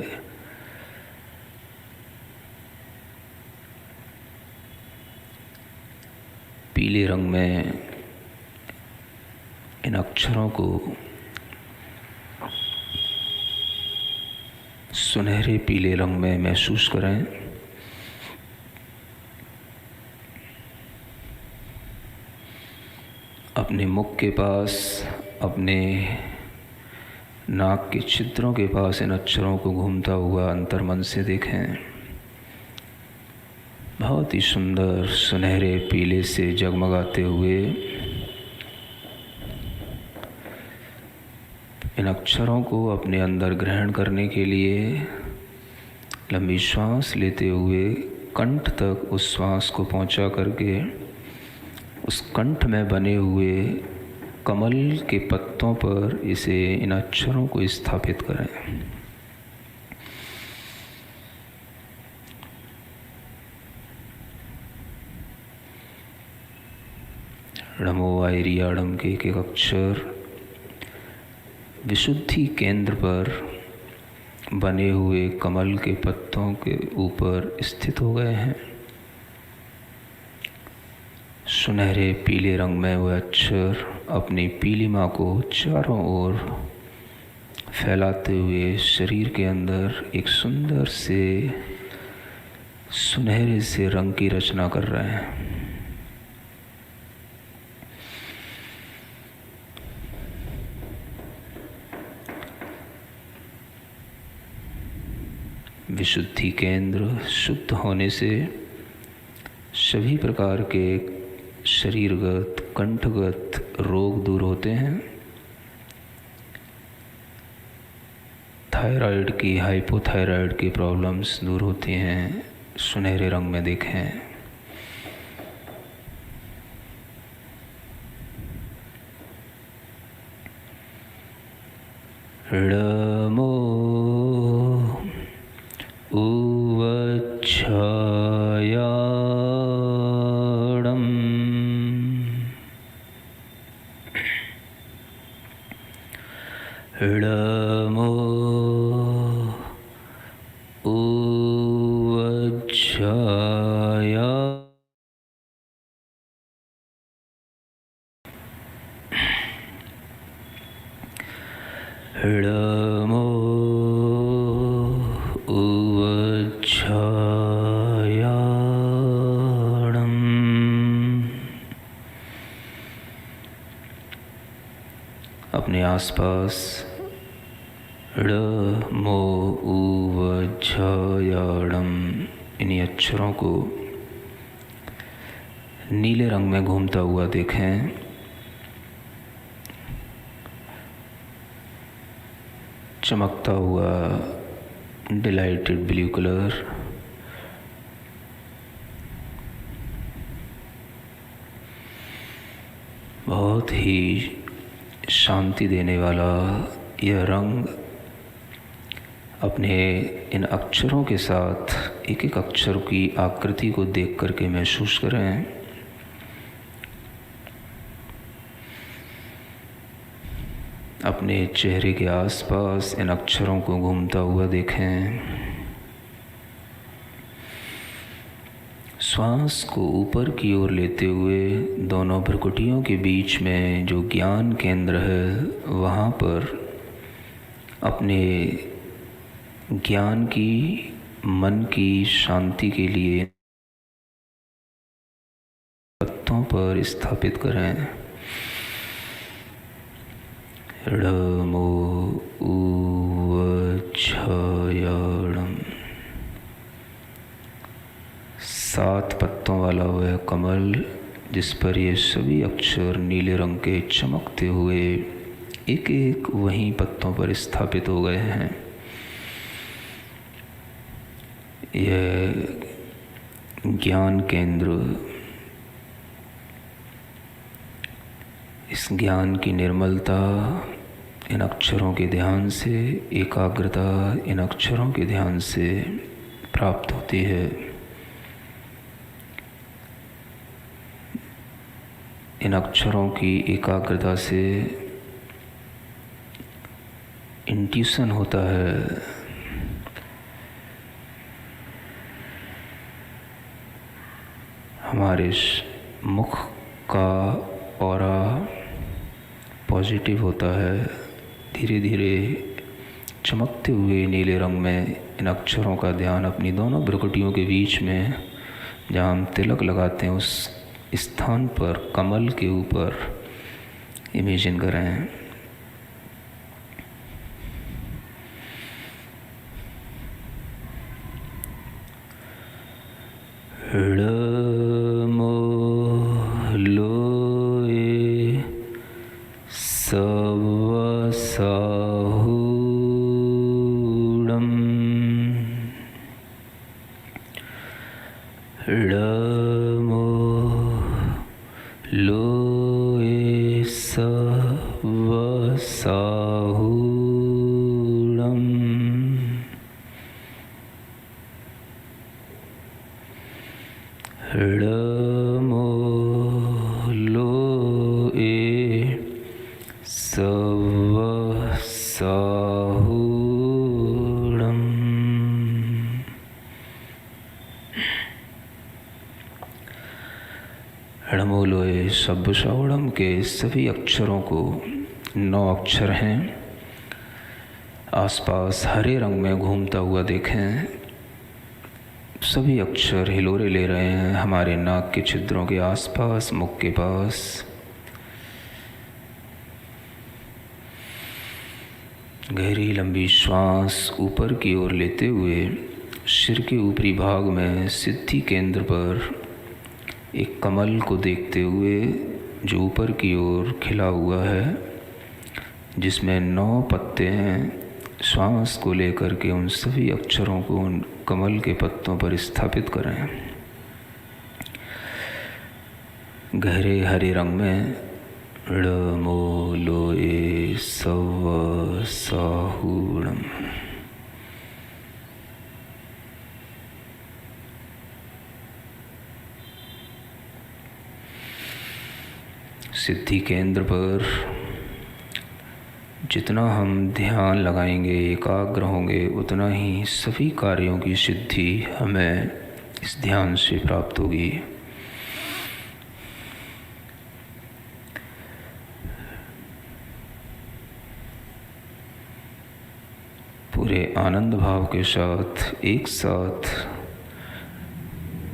पीले रंग में इन अक्षरों को सुनहरे पीले रंग में महसूस करें। अपने मुख के पास, अपने नाक के छिद्रों के पास इन अक्षरों को घूमता हुआ अंतर्मन से देखें। बहुत ही सुंदर सुनहरे पीले से जगमगाते हुए इन अक्षरों को अपने अंदर ग्रहण करने के लिए लंबी श्वास लेते हुए कंठ तक उस श्वास को पहुंचा करके उस कंठ में बने हुए कमल के पत्तों पर इन अक्षरों को स्थापित करें। णमो आयरियाड़म के एक अक्षर विशुद्धि केंद्र पर बने हुए कमल के पत्तों के ऊपर स्थित हो गए हैं। सुनहरे पीले रंग में वह अक्षर अपनी पीलिमा को चारों ओर फैलाते हुए शरीर के अंदर एक सुंदर से सुनहरे से रंग की रचना कर रहे हैं। विशुद्धि केंद्र शुद्ध होने से सभी प्रकार के शरीरगत, कंठगत रोग दूर होते हैं। थायराइड की, हाइपोथायराइड की प्रॉब्लम्स दूर होती हैं। सुनहरे रंग में देखें। णमो उवच्छायाड़म णमो उवच्छाया णमो उवच्छायाड़म। अपने आसपास णमो उवच्छायाड़म इन्हीं अक्षरों को नीले रंग में घूमता हुआ देखें। चमकता हुआ डिलाइटेड ब्लू कलर, बहुत ही शांति देने वाला यह रंग अपने इन अक्षरों के साथ एक एक अक्षर की आकृति को देख करके महसूस करें। अपने चेहरे के आसपास इन अक्षरों को घूमता हुआ देखें। श्वास को ऊपर की ओर लेते हुए दोनों भ्रुकुटियों के बीच में जो ज्ञान केंद्र है वहाँ पर अपने ज्ञान की, मन की शांति के लिए पत्तों पर स्थापित करें। णमो उवच्छायाड़म। 7 पत्तों वाला वह कमल जिस पर ये सभी अक्षर नीले रंग के चमकते हुए एक एक वहीं पत्तों पर स्थापित हो गए हैं। यह ज्ञान केंद्र, इस ज्ञान की निर्मलता इन अक्षरों के ध्यान से एकाग्रता इन अक्षरों के ध्यान से प्राप्त होती है। इन अक्षरों की एकाग्रता से इंट्यूशन होता है। हमारे मुख का ऑरा पॉजिटिव होता है। धीरे धीरे चमकते हुए नीले रंग में इन अक्षरों का ध्यान अपनी दोनों भ्रुकुटियों के बीच में, जहाँ हम तिलक लगाते हैं, उस स्थान पर कमल के ऊपर इमेजिन करें। णमोलोए सब्बसावड़म के सभी अक्षरों को 9 अक्षर हैं। आसपास हरे रंग में घूमता हुआ देखें। सभी अक्षर हिलोरे ले रहे हैं हमारे नाक के छिद्रों के आसपास, मुख के पास। गहरी लंबी श्वास ऊपर की ओर लेते हुए सिर के ऊपरी भाग में सिद्धि केंद्र पर एक कमल को देखते हुए जो ऊपर की ओर खिला हुआ है, जिसमें 9 पत्ते हैं, श्वास को लेकर के उन सभी अक्षरों को उन कमल के पत्तों पर स्थापित करें। गहरे हरे रंग में णमो लोए सव्व साहूणम। सिद्धि केंद्र पर जितना हम ध्यान लगाएंगे, एकाग्र होंगे, उतना ही सभी कार्यों की सिद्धि हमें इस ध्यान से प्राप्त होगी। पूरे आनंद भाव के साथ एक साथ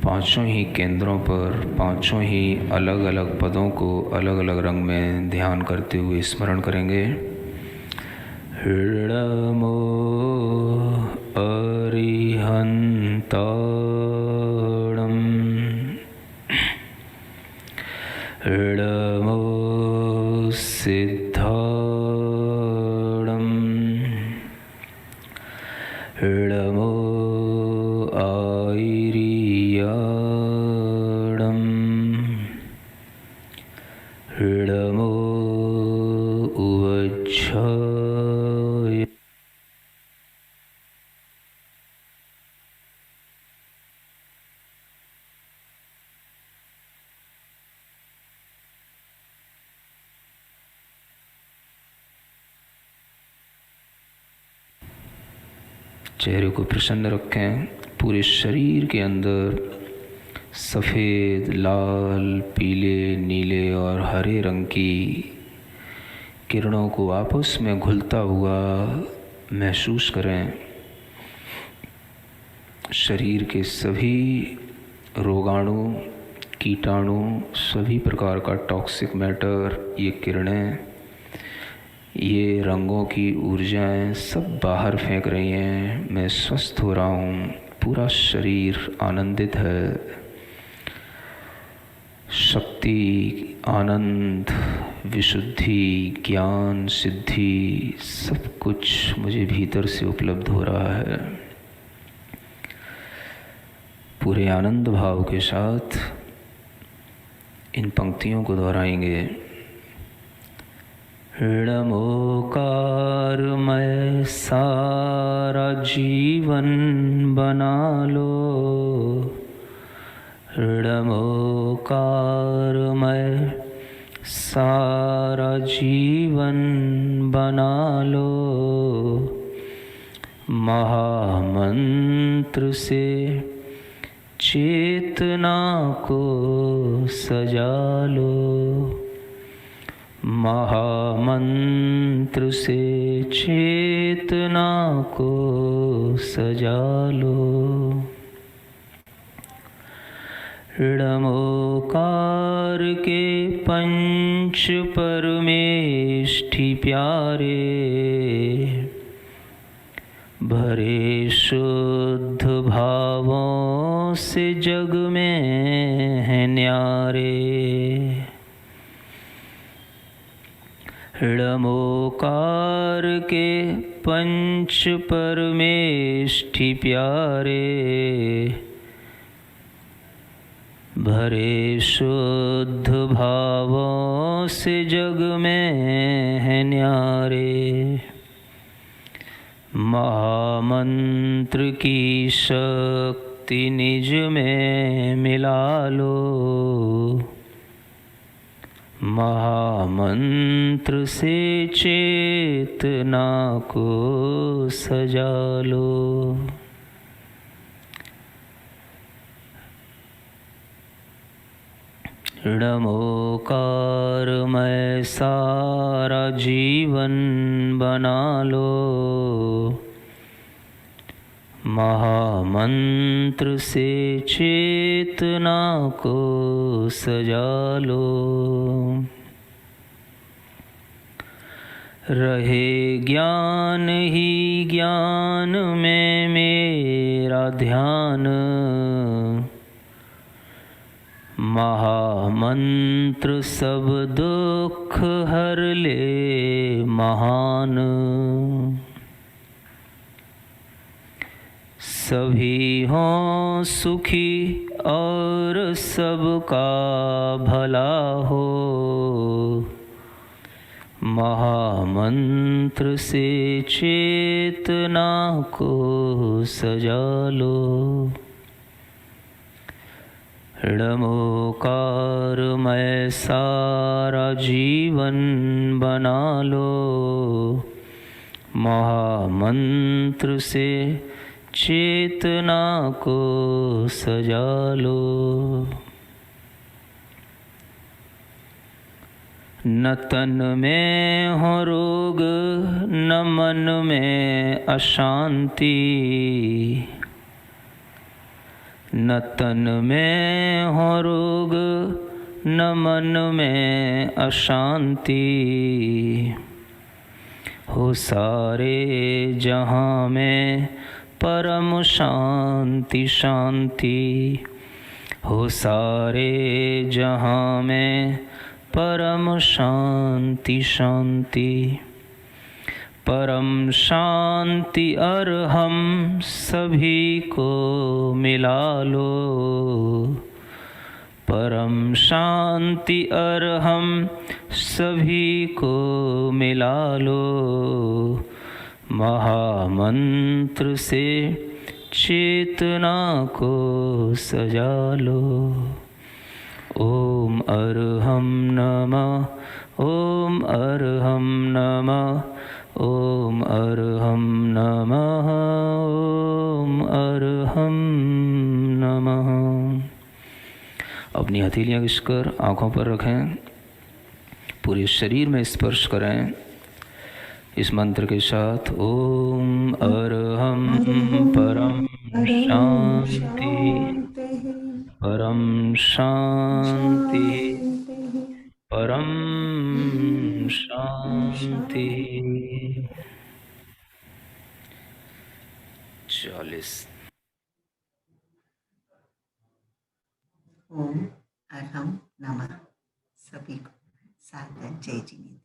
5 ही केंद्रों पर 5 ही अलग अलग पदों को अलग अलग रंग में ध्यान करते हुए स्मरण करेंगे। णमो अरिहंताणं, णमो सिद्धाणं, णमो आयर्याणं, णमो उवज्झाय। चेहरे को प्रसन्न रखें। पूरे शरीर के अंदर सफ़ेद, लाल, पीले, नीले और हरे रंग की किरणों को आपस में घुलता हुआ महसूस करें। शरीर के सभी रोगाणु, कीटाणु, सभी प्रकार का टॉक्सिक मैटर, ये किरणें, ये रंगों की ऊर्जाएं सब बाहर फेंक रही हैं। मैं स्वस्थ हो रहा हूँ, पूरा शरीर आनंदित है। शक्ति, आनंद, विशुद्धि, ज्ञान, सिद्धि सब कुछ मुझे भीतर से उपलब्ध हो रहा है। पूरे आनंद भाव के साथ इन पंक्तियों को दोहराएंगे। ऋणमोकारमय सारा जीवन बना लो, ऋणमोकारमय सारा जीवन बना लो, महामंत्र से चेतना को सजा लो, महामंत्र से चेतना को सजा लो। ऋणमोकार के पंच परमेष्ठि प्यारे, भरे शुद्ध भावों से जग में हैं न्यारे। ऋणमोकार के पंच परमेष्ठि प्यारे, भरे शुद्ध भावों से जग में हैं न्यारे। महामंत्र की शक्ति निज में मिला लो, महामंत्र से चेतना को सजा लो। ऋणमोकारमय सारा जीवन बना लो, महामंत्र से चेतना को सजा लो। रहे ज्ञान ही ज्ञान में मेरा ध्यान, महामंत्र सब दुख हर ले महान। सभी हों सुखी और सबका भला हो, महामंत्र से चेतना को सजा लो। ऋणमोकारमय सारा जीवन बना लो, महामंत्र से चेतना को सजा लो। न तन में हो रोग न मन में अशांति, न तन में हो रोग न मन में अशांति, हो सारे जहाँ में परम शांति शांति, हो सारे जहाँ में परम शांति शांति। परम शांति अरहम सभी को मिला लो, परम शांति अरहम सभी को मिला लो, महामंत्र से चेतना को सजा लो। ओम अरहम नमः, ओम अरहम नमः, ओम अरहम नमः, ओम अरहम नमः। अपनी हथेलियाँ घिसकर आँखों पर रखें, पूरे शरीर में स्पर्श करें इस मंत्र के साथ। ओम अरहम परम शांति, परम शांति, परम शांति। 40।
ओम अरहम नमः सभी को साधन जय Jinendra.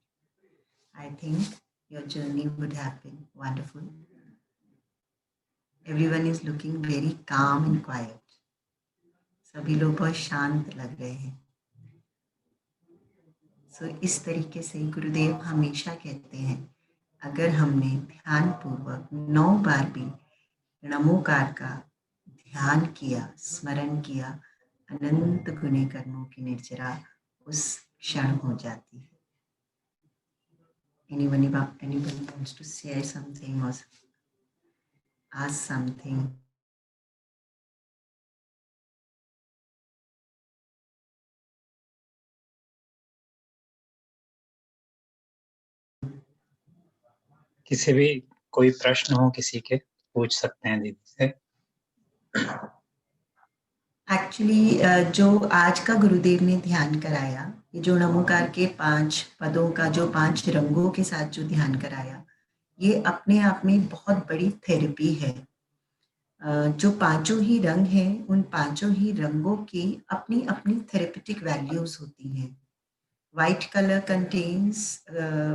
I think your journey would have been wonderful. Everyone is looking very calm and quiet. सभी लोग बहुत शांत लग रहे हैं। इस तरीके से गुरुदेव हमेशा कहते हैं, अगर हमने ध्यान पूर्वक 9 बार भी नमोकार का ध्यान किया, स्मरण किया, अनंत गुने कर्मों की निर्जरा उस क्षण हो जाती है। Anyone wants to share something or ask something?
किसी भी कोई प्रश्न हो किसी के, पूछ सकते हैं दीदी से।
एक्चुअली जो आज का गुरुदेव ने ध्यान कराया, ये जो नमोकार के 5 पदों का जो 5 रंगों के साथ जो ध्यान कराया, ये अपने आप में बहुत बड़ी थेरेपी है। जो पांचों ही रंग हैं, उन पांचों ही रंगों की अपनी अपनी थेरेपेटिक वैल्यूज होती हैं। White color contains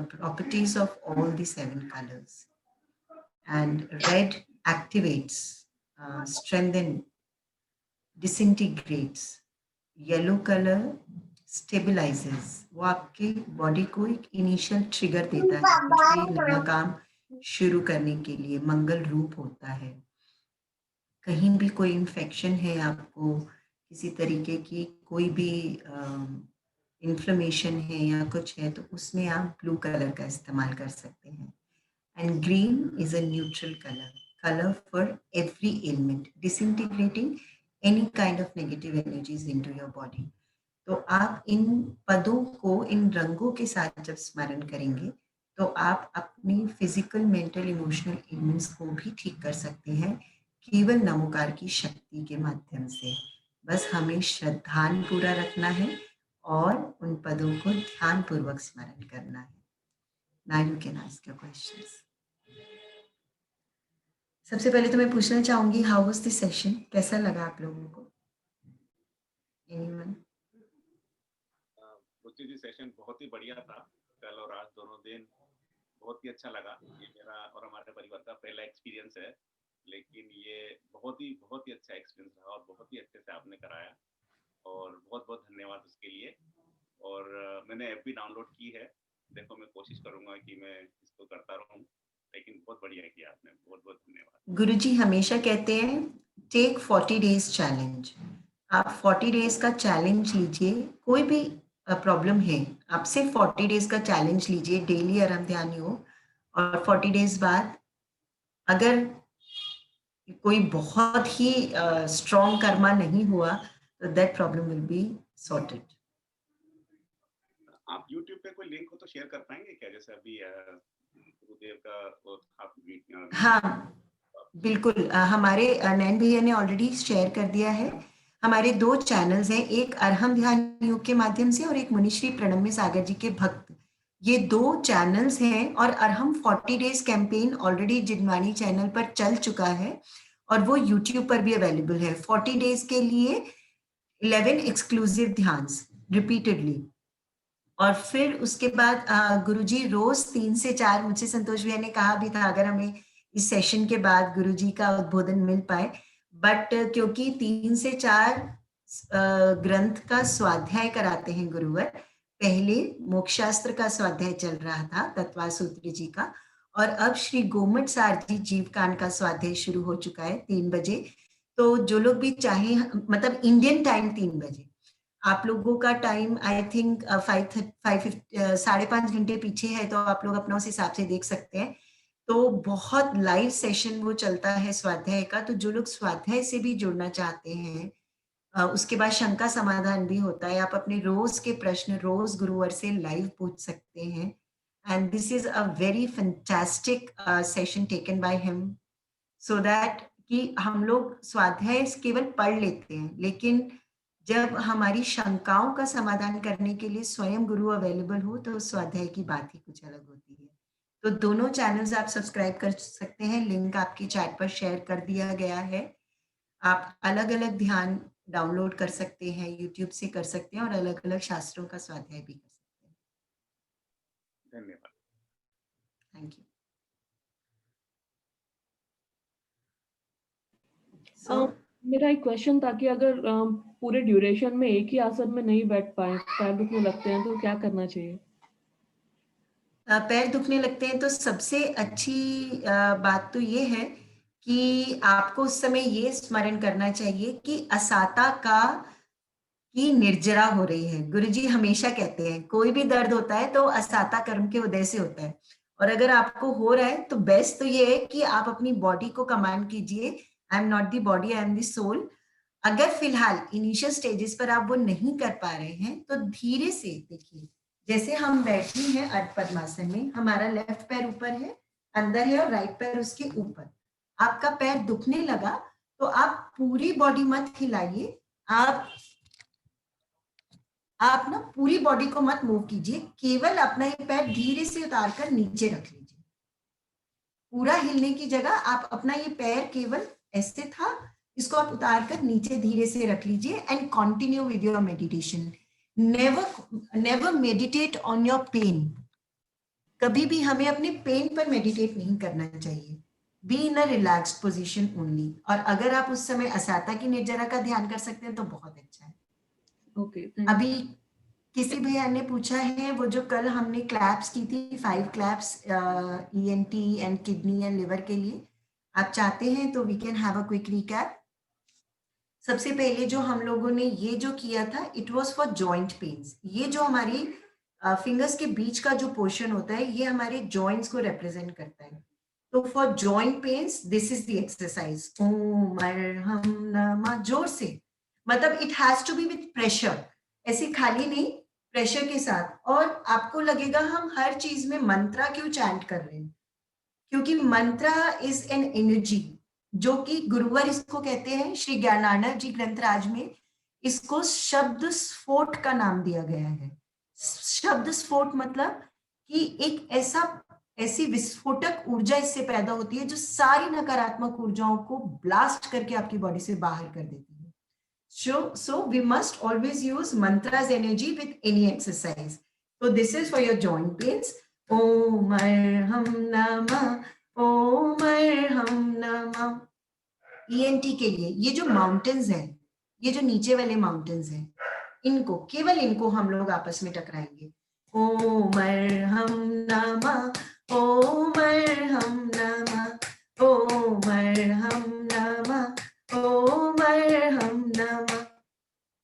properties of all the 7 colors, and red activates, strengthen, disintegrates. Yellow color stabilizes, वो आपके बॉडी को एक इनिशियल ट्रिगर देता है कुछ भी नया काम शुरू करने के लिए, मंगल रूप होता है। कहीं भी कोई इन्फेक्शन है, आपको किसी तरीके की कोई भी इन्फ्लेमेशन है या कुछ है, तो उसमें आप ब्लू कलर का इस्तेमाल कर सकते हैं। And green is a neutral colour for every element, disintegrating any kind of negative energies into your body. तो आप इन पदों को, इन रंगों के साथ जब स्मरण करेंगे, तो आप अपनी फिजिकल, मेंटल, इमोशनल एलिमेंट्स को भी ठीक कर सकते हैं, केवल नमोकार की शक्ति के माध्यम से। बस हमें श्रद्धान पूरा रखना है और उन पदों को ध्यान पूर्वक स्मरण करना है। Now you can ask your questions. सबसे पहले तो मैं पूछना चाहूंगी, हाउ वाज द सेशन? कैसा लगा आप लोगों को? Anyone?
रुचि जी, सेशन बहुत ही बढ़िया था। कल और आज दोनों दिन बहुत ही अच्छा लगा। ये मेरा और हमारे परिवार का पहला एक्सपीरियंस है, लेकिन ये बहुत ही अच्छा एक्सपीरियंस रहा और बहुत ही अच्छे से आपने कराया, और बहुत बहुत धन्यवाद उसके लिए। और मैंने ऐप भी डाउनलोड की है, देखो मैं कोशिश करूंगा कि मैं इसको करता रहूं, लेकिन बहुत बढ़िया किया आपने, बहुत बहुत धन्यवाद।
गुरुजी हमेशा कहते हैं, टेक 40 डेज चैलेंज। आप 40 डेज का चैलेंज लीजिए, कोई भी प्रॉब्लम है, आप सिर्फ 40 डेज का चैलेंज लीजिए, डेली आराम ध्यान योग, और 40 डेज बाद अगर कोई बहुत ही स्ट्रॉन्ग कर्मा नहीं हुआ, तो that problem will be sorted.
आप YouTube पे कोई लिंक हो तो शेयर कर पाएंगे क्या? जैसे अभी गुरुदेव का वो आप
हाँ बिल्कुल, हमारे नैन भैया ने ऑलरेडी शेयर कर दिया है। हमारे 2 चैनल्स हैं, एक अरहम ध्यान योग के माध्यम से और एक मुनिश्री प्रणम्य सागर जी के भक्त। ये 2 चैनल्स हैं, और Arham 40 days campaign already Jinvani channel पर चल चुका है और वो YouTube पर भी अवेलेबल है। 40 डेज के लिए 11 एक्सक्लूसिव ध्यान्स रिपीटेडली, और फिर उसके बाद गुरुजी रोज 3 से 4, मुझसे संतोष भैया ने कहा भी था अगर हमें इस सेशन के बाद गुरुजी का उद्बोधन मिल पाए, बट क्योंकि 3 से 4 ग्रंथ का स्वाध्याय कराते हैं गुरुवर। पहले मोक्षशास्त्र का स्वाध्याय चल रहा था तत्वासूत्र जी का, और अब श्री गोमट सार जी जीवकांड का स्वाध्याय शुरू हो चुका है 3 बजे। तो जो लोग भी चाहें, मतलब इंडियन टाइम 3 बजे, आप लोगों का टाइम आई थिंक 5.5 घंटे पीछे है, तो आप लोग अपना उस हिसाब से देख सकते हैं। तो बहुत लाइव सेशन वो चलता है स्वाध्याय का, तो जो लोग स्वाध्याय से भी जुड़ना चाहते हैं, उसके बाद शंका समाधान भी होता है। आप अपने रोज के प्रश्न रोज गुरुवर से लाइव पूछ सकते हैं, and this is a very fantastic session taken by him, so that कि हम लोग स्वाध्याय केवल पढ़ लेते हैं, लेकिन जब हमारी शंकाओं का समाधान करने के लिए स्वयं गुरु अवेलेबल हो, तो स्वाध्याय की बात ही कुछ अलग होती है। तो दोनों चैनल्स आप सब्सक्राइब कर सकते हैं, लिंक आपकी चैट पर शेयर कर दिया गया है। आप अलग अलग ध्यान डाउनलोड कर सकते हैं, यूट्यूब से कर सकते हैं, और अलग अलग शास्त्रों का स्वाध्याय भी कर सकते हैं।
धन्यवाद,
थैंक यू।
मेरा एक क्वेश्चन था कि अगर पूरे ड्यूरेशन में एक ही आसन में नहीं बैठ पाए, पैर दुखने लगते हैं, तो क्या करना चाहिए?
पैर दुखने लगते हैं तो सबसे अच्छी बात तो ये है कि आपको उस समय ये स्मरण करना चाहिए कि असाता का की निर्जरा हो रही है। गुरुजी हमेशा कहते हैं कोई भी दर्द होता है तो असाता कर्म के उदय से होता है, और अगर आपको हो रहा है तो बेस्ट तो ये है कि आप अपनी बॉडी को कमांड कीजिए, I am not the body, I am the soul. अगर फिलहाल इनिशियल स्टेजेस पर आप वो नहीं कर पा रहे हैं तो धीरे से देखिए, जैसे हम बैठे हैं अर्ध पद्मासन में, हमारा लेफ्ट पैर ऊपर है, अंदर है, और राइट पैर उसके ऊपर। आपका पैर दुखने लगा तो आप पूरी बॉडी मत हिलाइए, आप ना पूरी बॉडी को मत मूव कीजिए, केवल अपना ये पैर धीरे से उतार कर नीचे रख लीजिए। पूरा हिलने की जगह आप अपना ये पैर केवल ऐसे था, इसको आप उतार कर नीचे धीरे से रख लीजिए and continue with your meditation. Never meditate on your pain. कभी भी हमें अपने पेन पर मेडिटेट नहीं करना चाहिए। Be in a relaxed position only. और अगर आप उस समय असाता की निर्जरा का ध्यान कर सकते हैं तो बहुत अच्छा है।
ओके,
अभी किसी भैया ने पूछा है वो जो कल हमने क्लैप्स की थी, 5 claps ENT and kidney and liver के लिए, आप चाहते हैं तो we can have a quick recap. सबसे पहले जो हम लोगों ने ये जो किया था, it was for joint pens. ये जो हमारी फिंगर्स के बीच का जो पोर्शन होता है ये हमारे जॉइंट्स को रिप्रेजेंट करता है। तो for joint pains this is the exercise, ओम अरहम नमः, जोर से, मतलब it has to be with pressure, ऐसे खाली नहीं, प्रेशर के साथ। और आपको लगेगा हम हर चीज में मंत्रा क्यों चैंट कर रहे हैं, क्योंकि मंत्रा इज एन एनर्जी, जो कि गुरुवर इसको कहते हैं, श्री ज्ञानानंद जी ग्रंथराज में इसको शब्द स्फोट का नाम दिया गया है। शब्द स्फोट मतलब कि एक ऐसी विस्फोटक ऊर्जा इससे पैदा होती है जो सारी नकारात्मक ऊर्जाओं को ब्लास्ट करके आपकी बॉडी से बाहर कर देती है। So we must always use mantras energy with any exercise. So this is for your joint pains. Om Arham Namah, Om Arham Namah. ENT के लिए ये जो माउंटेन्स हैं, ये जो नीचे वाले माउंटेन्स हैं, इनको केवल इनको हम लोग आपस में टकराएंगे। ओम अरहम नमः, ओम अरहम नमः, ओम अरहम नमः, ओम अरहम नमः।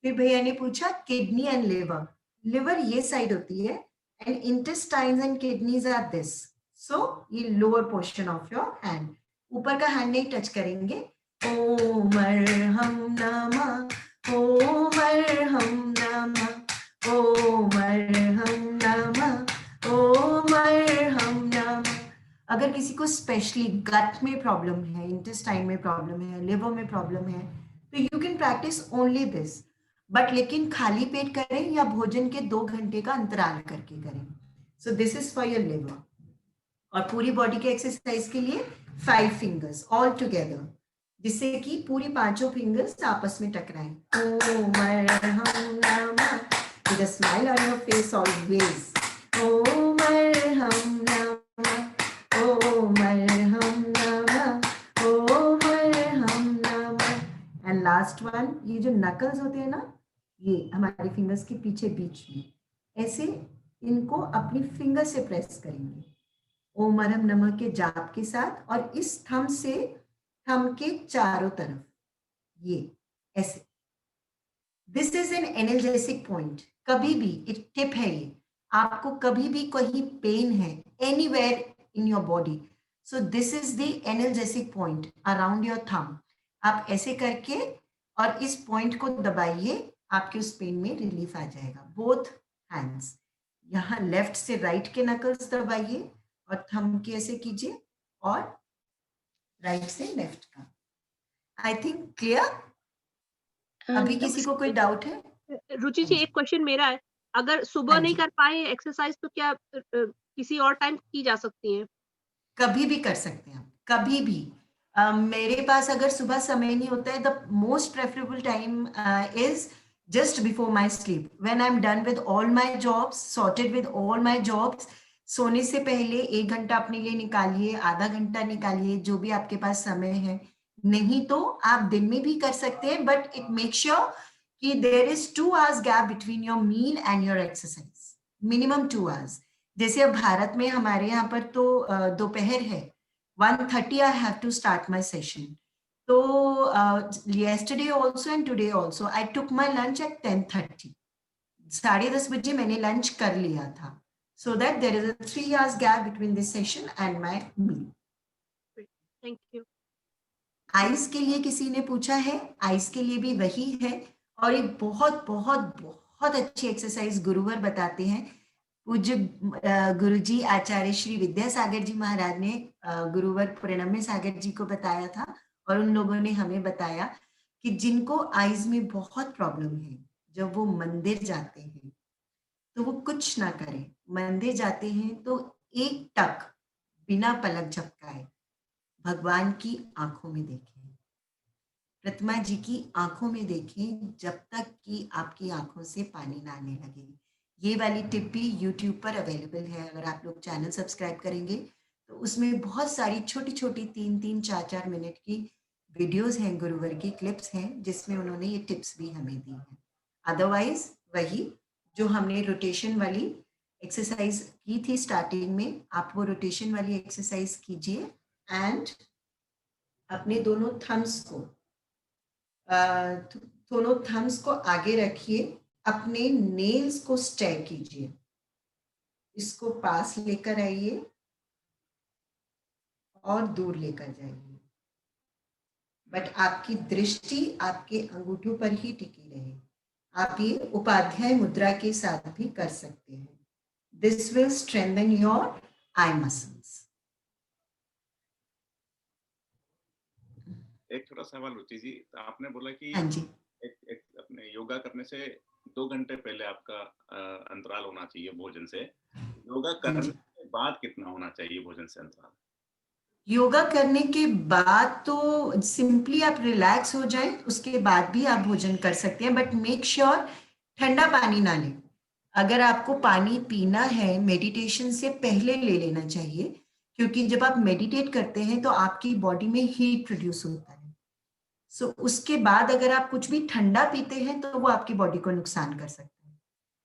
फिर भैया ने पूछा किडनी एंड लिवर। लिवर ये साइड होती है and intestines and kidneys are this. So ये lower portion of your hand, ऊपर का हैंड नहीं टच करेंगे। ओम अरहम नमः, ओम अरहम नमः, ओम अरहम नमः, ओम अरहम नमः। अगर किसी को स्पेशली गट में प्रॉब्लम है, इंटेस्टाइन में प्रॉब्लम है, लिवर में प्रॉब्लम है, तो you can practice only this, but लेकिन खाली पेट करें या भोजन के 2 घंटे का अंतराल करके करें। So this is for your liver. और पूरी बॉडी के एक्सरसाइज के लिए 5 फिंगर्स ऑल टुगेदर, जिससे कि पूरी 5 फिंगर्स आपस में टकराएं। ओम अरहम नमः, with a smile on your face always. ओम अरहम नमः, ओम अरहम नमः, ओम अरहम नमः। एंड लास्ट वन, ये जो नकल्स होते हैं ना, ये हमारे फिंगर्स के पीछे बीच में, ऐसे इनको अपनी फिंगर से प्रेस करेंगे ओम अरहम नमः के जाप के साथ, और इस थंब से थंब के चारों तरफ ये ऐसे। This is an energetic point. कभी भी एक टिप है ये, आपको कभी भी कहीं पेन है anywhere in your body, so this is the energetic point around your thumb. आप ऐसे करके और इस पॉइंट को दबाइए, आपके उस पेन में रिलीफ आ जाएगा। बोथ हैंड्स, यहाँ लेफ्ट से राइट के नकल्स दबाइए और थंब के ऐसे कीजिए, और राइट से लेफ्ट का। I think clear. अभी किसी को कोई डाउट है?
रुचि जी, एक क्वेश्चन मेरा है, अगर सुबह नहीं कर पाए एक्सरसाइज तो क्या किसी और टाइम की जा सकती है?
कभी भी कर सकते हैं आप, कभी भी। मेरे पास अगर सुबह समय नहीं होता है, the most preferable time is just before my sleep, when I'm done with all my jobs, sorted with all my jobs. सोने से पहले 1 घंटा अपने लिए निकालिए, आधा घंटा निकालिए, जो भी आपके पास समय है, नहीं तो आप दिन में भी कर सकते हैं, बट इट मेक श्योर कि there is 2 hours gap between your meal and your exercise, minimum 2 hours. जैसे अब भारत में हमारे यहाँ पर तो दोपहर है, 1:30 I have to start my session. तो yesterday also and today also I took my lunch at 10:30, 10:30 बजे मैंने लंच कर लिया था, so that there is a 3 hours gap between this session and my meal.
Thank you.
Ice के लिए किसी ने पूछा है, आइस के लिए भी वही है, और एक बहुत बहुत बहुत अच्छी एक्सरसाइज गुरुवर बताते हैं। पूज्य गुरुजी आचार्य श्री विद्यासागर जी महाराज ने गुरुवर प्रणम्य सागर जी को बताया था, और उन लोगों ने हमें बताया कि जिनको आइज में बहुत प्रॉब्लम है, जब वो मंदिर जाते हैं तो वो कुछ ना करें, मंदिर जाते हैं तो एक टक बिना पलक झपकाए भगवान की आंखों में देखें, प्रतिमा जी की आंखों में देखें, जब तक कि आपकी आंखों से पानी ना आने लगे। ये वाली टिप भी YouTube पर अवेलेबल है, अगर आप लोग चैनल सब्सक्राइब करेंगे तो उसमें बहुत सारी छोटी छोटी 3-3, 4-4 मिनट की वीडियोस हैं, गुरुवर की क्लिप्स हैं, जिसमें उन्होंने ये टिप्स भी हमें दी हैं। अदरवाइज वही जो हमने रोटेशन वाली एक्सरसाइज की थी स्टार्टिंग में, आप वो रोटेशन वाली एक्सरसाइज कीजिए एंड अपने दोनों थम्स को आगे रखिए, अपने नेल्स को स्टेयर कीजिए, इसको पास लेकर आइए और दूर लेकर जाइए, बट आपकी दृष्टि आपके अंगूठों पर ही टिकी रहे। आप ये उपाध्याय मुद्रा के साथ भी कर सकते हैं। This will strengthen your eye muscles.
एक छोटा सवाल रुचि जी, आपने बोला कि
हाँ जी,
एक अपने योगा करने से 2 घंटे पहले आपका अंतराल होना चाहिए भोजन से। योगा करने के बाद कितना होना चाहिए भोजन से अंतराल?
योगा करने के बाद तो सिंपली आप रिलैक्स हो जाएं, उसके बाद भी आप भोजन कर सकते हैं, बट मेक श्योर ठंडा पानी ना लें। अगर आपको पानी पीना है, मेडिटेशन से पहले ले लेना चाहिए, क्योंकि जब आप मेडिटेट करते हैं तो आपकी बॉडी में हीट प्रोड्यूस होता है। सो उसके बाद अगर आप कुछ भी ठंडा पीते हैं तो वो आपकी बॉडी को नुकसान कर सकता है।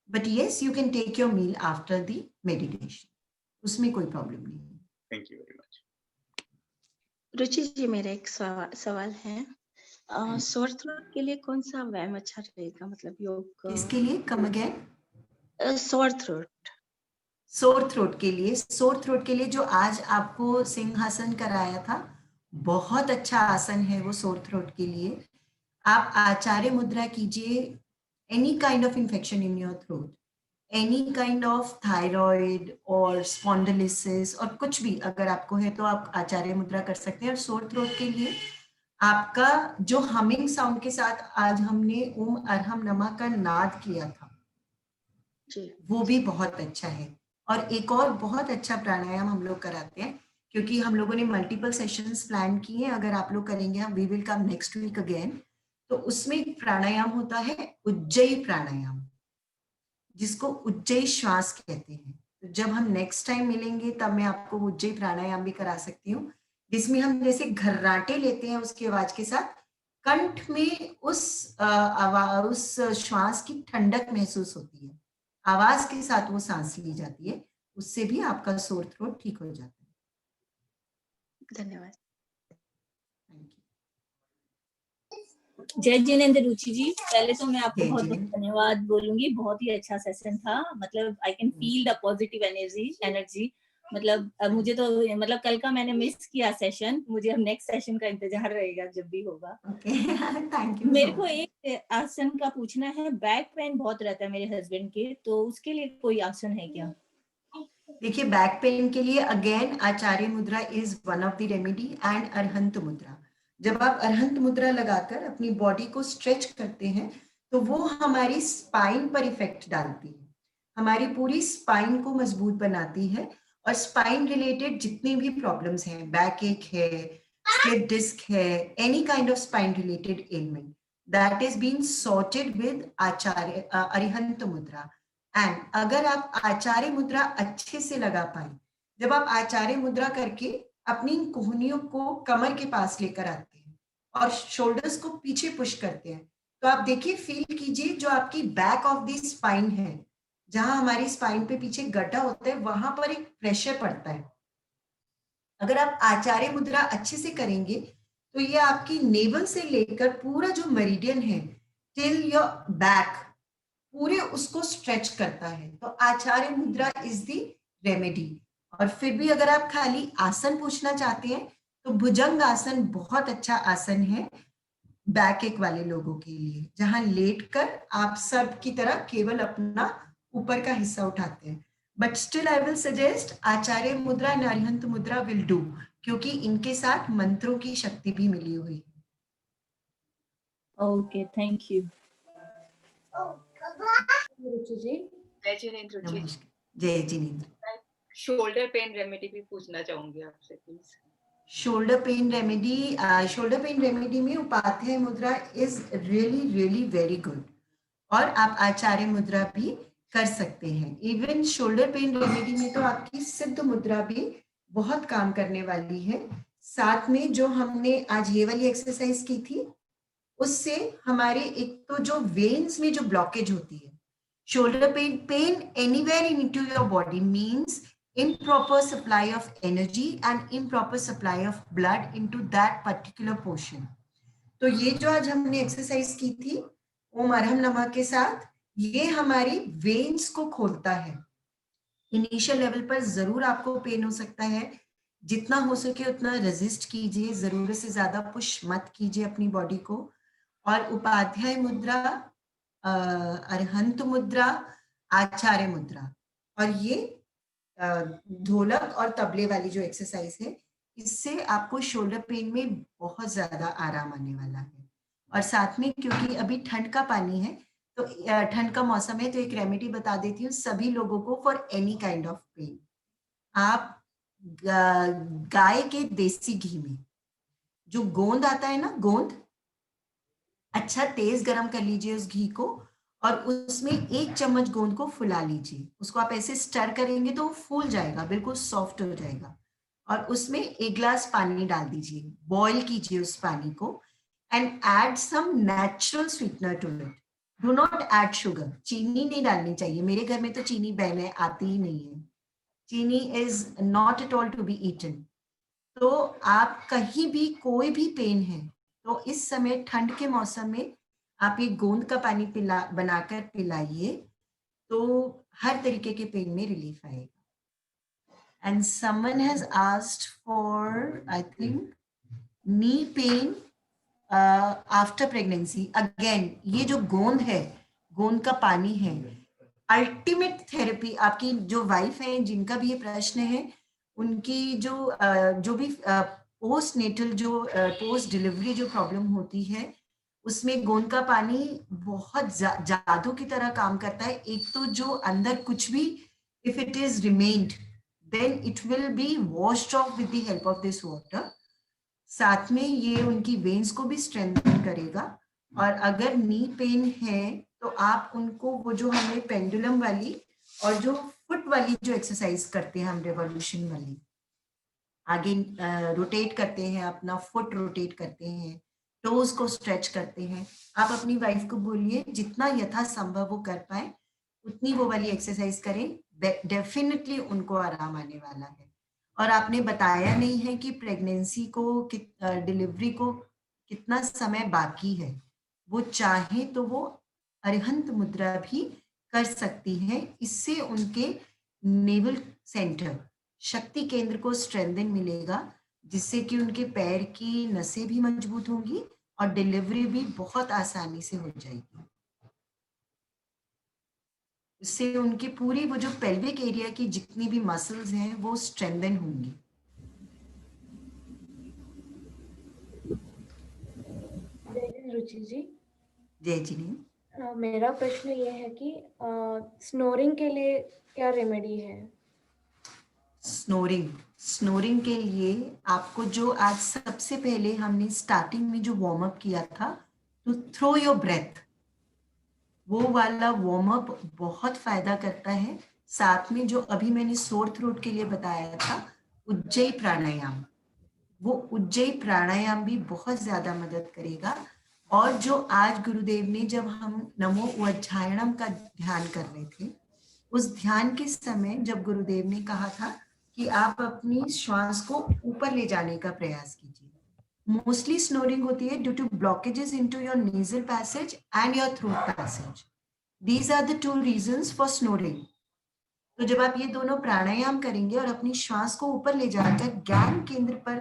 But yes, you can take your meal after the meditation, उसमें कोई प्रॉब्लम नहीं है।
Thank you very much.
Ruchi ji, मेरा एक सवाल है, सोर थ्रोट के लिए कौन सा व्यायाम अच्छा रहेगा, मतलब योग?
किसके लिए? Come again.
Sore throat.
Sore throat के लिए जो आज आपको सिंहासन कराया था, बहुत अच्छा आसन है वो सोर थ्रोट के लिए। आप आचार्य मुद्रा कीजिए। Any kind of infection in your throat, any kind of thyroid और स्पॉन्डिलिसिस और कुछ भी अगर आपको है तो आप आचार्य मुद्रा कर सकते हैं। और सोर थ्रोट के लिए आपका जो हमिंग साउंड के साथ आज हमने ओम अरहम नमः का नाद किया था
जी,
वो भी बहुत अच्छा है। और एक और बहुत अच्छा प्राणायाम हम लोग कराते हैं, क्योंकि हम लोगों ने मल्टीपल सेशंस प्लान किए हैं। अगर आप लोग करेंगे, we will come next week again. तो उसमें एक प्राणायाम होता है उज्जयी प्राणायाम, जिसको उज्जयी श्वास कहते हैं। तो जब हम नेक्स्ट टाइम मिलेंगे तब मैं आपको उज्जयी प्राणायाम भी करा सकती हूँ, जिसमें हम जैसे घर्राटे लेते हैं उसकी आवाज के साथ, कंठ में उस श्वास की ठंडक महसूस होती है, आवाज के साथ वो सांस ली जाती है, उससे भी आपका सोर थ्रोट ठीक हो जाता है।
धन्यवाद।
जय जिनेंद्र रुचि जी, पहले तो मैं आपको बहुत बहुत धन्यवाद बोलूंगी, बहुत ही अच्छा सेशन था। मतलब I can feel the positive energy. मतलब मुझे तो मतलब कल का मैंने मिस किया सेशन, मुझे अब नेक्स्ट सेशन का इंतजार रहेगा जब भी होगा।
Thank you.
मेरे को एक आसन का पूछना है, बैक पेन बहुत रहता है मेरे हस्बैंड के, तो उसके लिए कोई आसन है क्या?
देखिए, बैक पेन के लिए अगेन आचार्य मुद्रा is one of the remedy and Arhant मुद्रा। जब आप अरहंत मुद्रा लगाकर अपनी बॉडी को स्ट्रेच करते हैं तो वो हमारी स्पाइन पर इफेक्ट डालती है, हमारी पूरी स्पाइन को मजबूत बनाती है। और स्पाइन रिलेटेड जितनी भी प्रॉब्लम्स हैं, बैक एक है, स्लिप डिस्क है, any kind of spine related element, that is being sorted with Acharya Arhant mudra. And अगर आप आचार्य मुद्रा अच्छे से लगा पाए, जब आप आचार्य मुद्रा करके अपनी कोहनियों को कमर के पास लेकर आते हैं और शोल्डर्स को पीछे पुश करते हैं। तो आप देखिए, फील कीजिए जो आपकी बैक ऑफ द स्पाइन है, जहां हमारी स्पाइन पे पीछे गड्ढा होता है, वहां पर एक प्रेशर पड़ता है। अगर आप आचार्य मुद्रा अच्छे से करेंगे तो ये आपकी नेवल से लेकर पूरा जो मेरिडियन है टिल योर बैक, पूरे उसको स्ट्रेच करता है। तो आचार्य मुद्रा इज द रेमेडी। और फिर भी अगर आप खाली आसन पूछना चाहते हैं तो भुजंग आसन बहुत अच्छा आसन है बैक एक वाले लोगों के लिए, जहां लेटकर आप सब की तरह केवल अपना ऊपर का हिस्सा उठाते हैं। But still I will suggest Acharya mudra and Arihant मुद्रा विल डू, क्योंकि इनके साथ मंत्रों की शक्ति भी मिली हुई है।
ओके, थैंक यू
रुचि जी। जय जिनेंद्र जी।
जय जिनेंद्र।
शोल्डर पेन रेमेडी भी पूछना चाहूंगी आपसे प्लीज।
शोल्डर पेन रेमेडी में उपाध्याय मुद्रा is really really very good, और आप आचार्य मुद्रा भी कर सकते हैं। इवन शोल्डर पेन रेमेडी में तो आपकी सिद्ध मुद्रा भी बहुत काम करने वाली है। साथ में जो हमने आज ये वाली एक्सरसाइज की थी, उससे हमारे एक तो जो वेन्स में जो ब्लॉकेज होती है, shoulder pain anywhere into your body means improper supply of energy and improper supply of blood into that particular portion. तो ये जो आज हमने एक्सरसाइज की थी ओम अरहम नमः के साथ, ये हमारी वेन्स को खोलता है। इनिशियल लेवल पर जरूर आपको पेन हो सकता है, जितना हो सके उतना रेजिस्ट कीजिए, जरूरत से ज्यादा पुश मत कीजिए अपनी बॉडी को। और उपाध्याय मुद्रा, अरहंत मुद्रा, आचार्य मुद्रा और ये ढोलक और तबले वाली जो एक्सरसाइज है, इससे आपको शोल्डर पेन में बहुत ज्यादा आराम आने वाला है। और साथ में क्योंकि अभी ठंड का पानी है, तो ठंड का मौसम है, तो एक रेमेडी बता देती हूँ सभी लोगों को for any kind of pain. आप गाय के देसी घी में जो गोंद आता है ना, गोंद अच्छा तेज गरम कर लीजिए उस घी को, और उसमें 1 चम्मच गोंद को फुला लीजिए। उसको आप ऐसे स्टर करेंगे तो वो फूल जाएगा, बिल्कुल सॉफ्ट हो जाएगा। और उसमें 1 ग्लास पानी डाल दीजिए, बॉईल कीजिए उस पानी को, and add some natural sweetener to it. Do not add sugar, चीनी नहीं डालनी चाहिए। मेरे घर में तो चीनी बैन है, आती ही नहीं है। Chini is not at all to be eaten. तो आप कहीं भी कोई भी पेन है तो इस समय ठंड के मौसम में आप ये गोंद का पानी बनाकर पिलाइए, तो हर तरीके के पेन में रिलीफ आएगा। And someone has asked for I think knee pain after pregnancy. Again ये जो गोंद है, गोंद का पानी है, अल्टीमेट थेरेपी। आपकी जो वाइफ है, जिनका भी ये प्रश्न है, उनकी जो भी पोस्ट नेटल जो पोस्ट डिलीवरी जो प्रॉब्लम होती है, उसमें गोंद का पानी बहुत जादू की तरह काम करता है। एक तो जो अंदर कुछ भी if it is remained, then it will be washed off with the help of this water. साथ में ये उनकी वेन्स को भी स्ट्रेंथन करेगा। और अगर नी पेन है तो आप उनको वो जो हमने पेंडुलम वाली और जो फुट वाली जो एक्सरसाइज करते हैं हम, रेवोल्यूशन वाली, आगे रोटेट करते हैं, अपना फुट रोटेट करते हैं, टोज को स्ट्रेच करते हैं। आप अपनी वाइफ को बोलिए जितना यथासंभव वो कर पाए उतनी वो वाली एक्सरसाइज करें, डेफिनेटली उनको आराम आने वाला है। और आपने बताया नहीं है कि प्रेगनेंसी को, डिलीवरी को कितना समय बाकी है। वो चाहे तो वो अरिहंत मुद्रा भी कर सकती हैं। इससे उनके नेवल सेंटर, शक्ति केंद्र को स्ट्रेंथन मिलेगा, जिससे कि उनके पैर की नसें भी मजबूत होंगी और डिलीवरी भी बहुत आसानी से हो जाएगी। इससे उनकी पूरी वो जो पेल्विक एरिया की जितनी भी मसल्स हैं वो स्ट्रेंथन होंगी।
रुचि जी।
जय जी।
मेरा प्रश्न ये है कि स्नोरिंग के लिए क्या रेमेडी है?
स्नोरिंग के लिए आपको जो आज सबसे पहले हमने स्टार्टिंग में जो वार्म अप किया था, टू थ्रो योर ब्रेथ, वो वाला वार्म अप बहुत फायदा करता है। साथ में जो अभी मैंने सोर थ्रोट के लिए बताया था, उज्जयी प्राणायाम, वो उज्जयी प्राणायाम भी बहुत ज्यादा मदद करेगा। और जो आज गुरुदेव ने, जब हम नमो उज्जायणम का ध्यान कर रहे थे, उस ध्यान के समय जब गुरुदेव ने कहा था कि आप अपनी श्वास को ऊपर ले जाने का प्रयास कीजिए। मोस्टली स्नोरिंग होती है due to blockages into your nasal passage and your throat passage. These are the two reasons for snoring. तो जब आप ये दोनों प्राणायाम करेंगे और अपनी श्वास को ऊपर ले जाकर ज्ञान केंद्र पर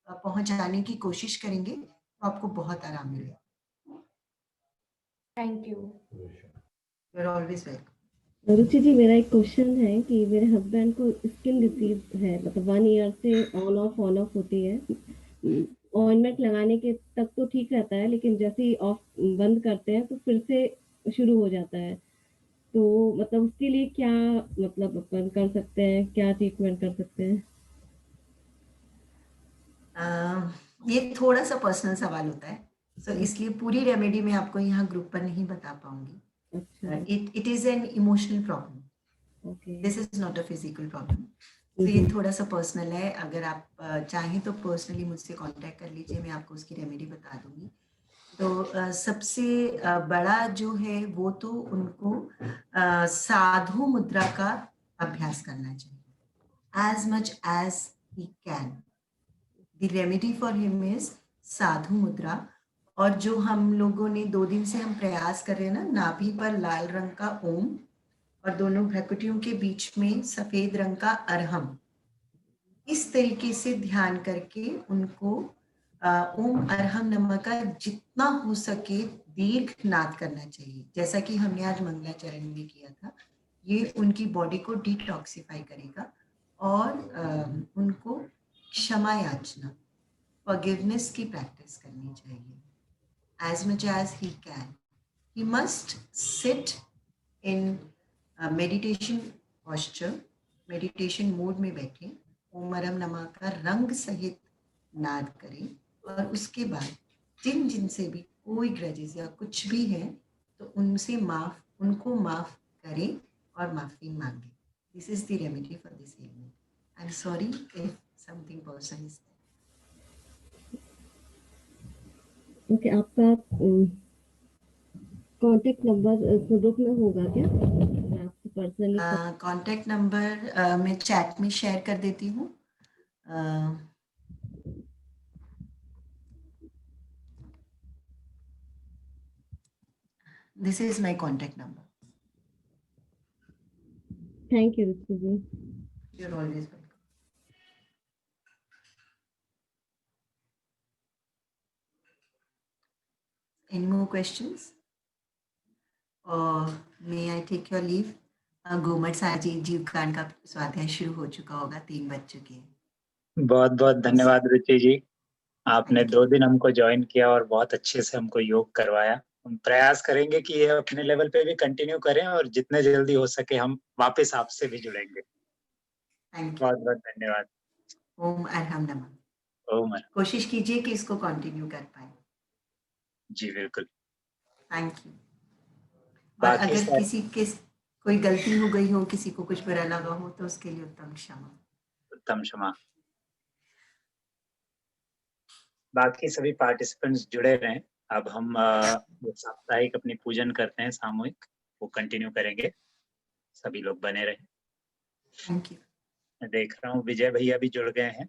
पहुंचाने की कोशिश करेंगे, तो आपको बहुत आराम मिलेगा।
Thank you.
You are always welcome.
Ruchi ji, मेरा एक क्वेश्चन है कि मेरे हस्बैंड को स्किन डिसीज है, मतलब 1 ईयर से ऑन ऑफ होती है। ऑइंटमेंट लगाने के तक तो ठीक रहता है, लेकिन जैसे ही ऑफ बंद करते हैं तो फिर से शुरू हो जाता है। तो मतलब उसके लिए क्या मतलब अपन कर सकते हैं, क्या ट्रीटमेंट कर सकते हैं?
ये थोड़ा सा पर्सनल सवाल होता है, तो इसलिए पूरी रेमेडी मैं आपको यहाँ ग्रुप पर नहीं बता पाऊंगी। It is an emotional problem.
Okay.
This is not a physical problem. तो ये थोड़ा सा पर्सनल है। अगर आप चाहें तो पर्सनली मुझसे कांटेक्ट कर लीजिए, मैं आपको उसकी रेमेडी बता दूंगी। तो सबसे बड़ा जो है वो तो उनको साधु मुद्रा का अभ्यास करना चाहिए, as much as he can. The remedy for him is साधु मुद्रा। और जो हम लोगों ने 2 दिन से हम प्रयास कर रहे हैं ना, नाभि पर लाल रंग का ओम और दोनों भ्रकुटियों के बीच में सफेद रंग का अरहम, इस तरीके से ध्यान करके उनको ओम अरहम नमः का जितना हो सके दीर्घ नाद करना चाहिए, जैसा कि हमने आज मंगलाचरण में किया था। ये उनकी बॉडी को डिटॉक्सिफाई करेगा और उनको क्षमा याचना, फॉरगिवनेस की प्रैक्टिस करनी चाहिए as much as he can. He must sit in meditation posture, meditation mode में बैठे, ओम अरहम नमः का रंग सहित नाद करें, और उसके बाद जिन जिन से भी कोई ग्रजेस या कुछ भी है तो उनको माफ करें और माफी मांगे। This is the remedy for this ailment. I'm sorry if something personal is there.
Okay, आपका कांटेक्ट नंबर ग्रुप में होगा क्या? आपसे पर्सनली
कांटेक्ट नंबर मैं चैट में शेयर कर देती हूँ। This is my contact number.
Thank you Ruchi ji.
You are always welcome. Any more questions? Or may I take your leave? गोमट साजी जीवकांड का स्वाध्याय शुरू हो चुका होगा, 3 बज चुके हैं।
बहुत बहुत धन्यवाद रुचि जी, आपने 2 दिन हमको ज्वाइन किया और बहुत अच्छे से हमको योग करवाया। हम प्रयास करेंगे कि ये अपने लेवल पे भी कंटिन्यू करें और जितने जल्दी हो सके हम वापस आपसे भी जुड़ेंगे। बहुत बहुत धन्यवाद।
ओम अरहम नमः।
ओम अरहम।
कोशिश कीजिए कि इसको कंटिन्यू कर पाए।
जी बिल्कुल।
Thank you. और अगर किसी के कोई गलती हो गई हो, किसी को कुछ बुरा लगा हो, तो उसके लिए उत्तम क्षमा।
उत्तम क्षमा। बाकी सभी पार्टिसिपेंट्स जुड़े रहें। अब हम साप्ताहिक अपनी पूजन करते हैं सामूहिक, वो कंटिन्यू करेंगे। सभी लोग बने रहें।
Thank you.
मैं देख रहा हूँ विजय भैया भी जुड़ गए हैं,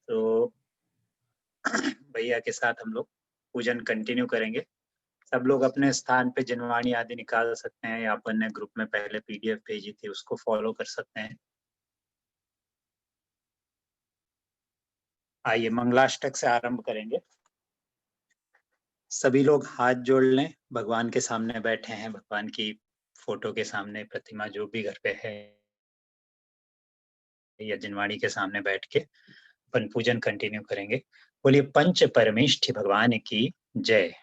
तो भैया के साथ हम लोग पूजन कंटिन्यू करेंगे। सब लोग अपने स्थान पे जनवाणी आदि निकाल सकते हैं, या अपन ने ग्रुप में पहले PDF भेजी थी उसको फॉलो कर सकते हैं। आइए मंगलाष्टक से आरंभ करेंगे। सभी लोग हाथ जोड़ लें, भगवान के सामने बैठे हैं, भगवान की फोटो के सामने, प्रतिमा जो भी घर पे है, या जनवाणी के सामने बैठ के अपन पूजन कंटिन्यू करेंगे। बोलिए पंच परमेष्ठि भगवान की जय।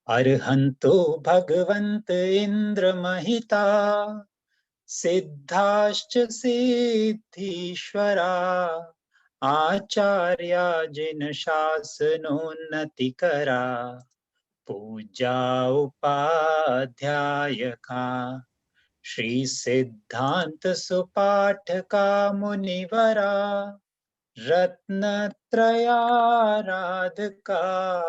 अर्हंतो भगवंत इंद्र महिता, सिद्धाश्च सिद्धीश्वरा, आचार्या जिन शासनोन्नति करा, पूजा उपाध्याय का, श्री सिद्धांत सुपाठ का मुनिवरा, रत्नत्रयाराधका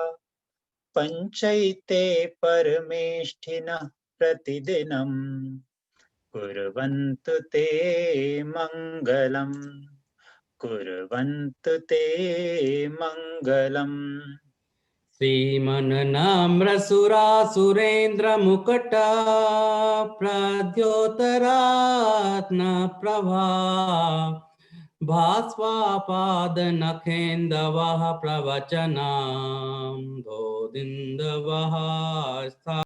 पंचैते परमेष्ठिनः प्रतिदिनं कुर्वन्तु ते मंगलम्, कुर्वन्तु ते मंगलम्।
श्रीमन्नाम्रसुरासुरेन्द्रमुकुटा प्रद्योतरात्मप्रभा भास्वापादनखेन्दवः प्रवचनां धोदिन्दवः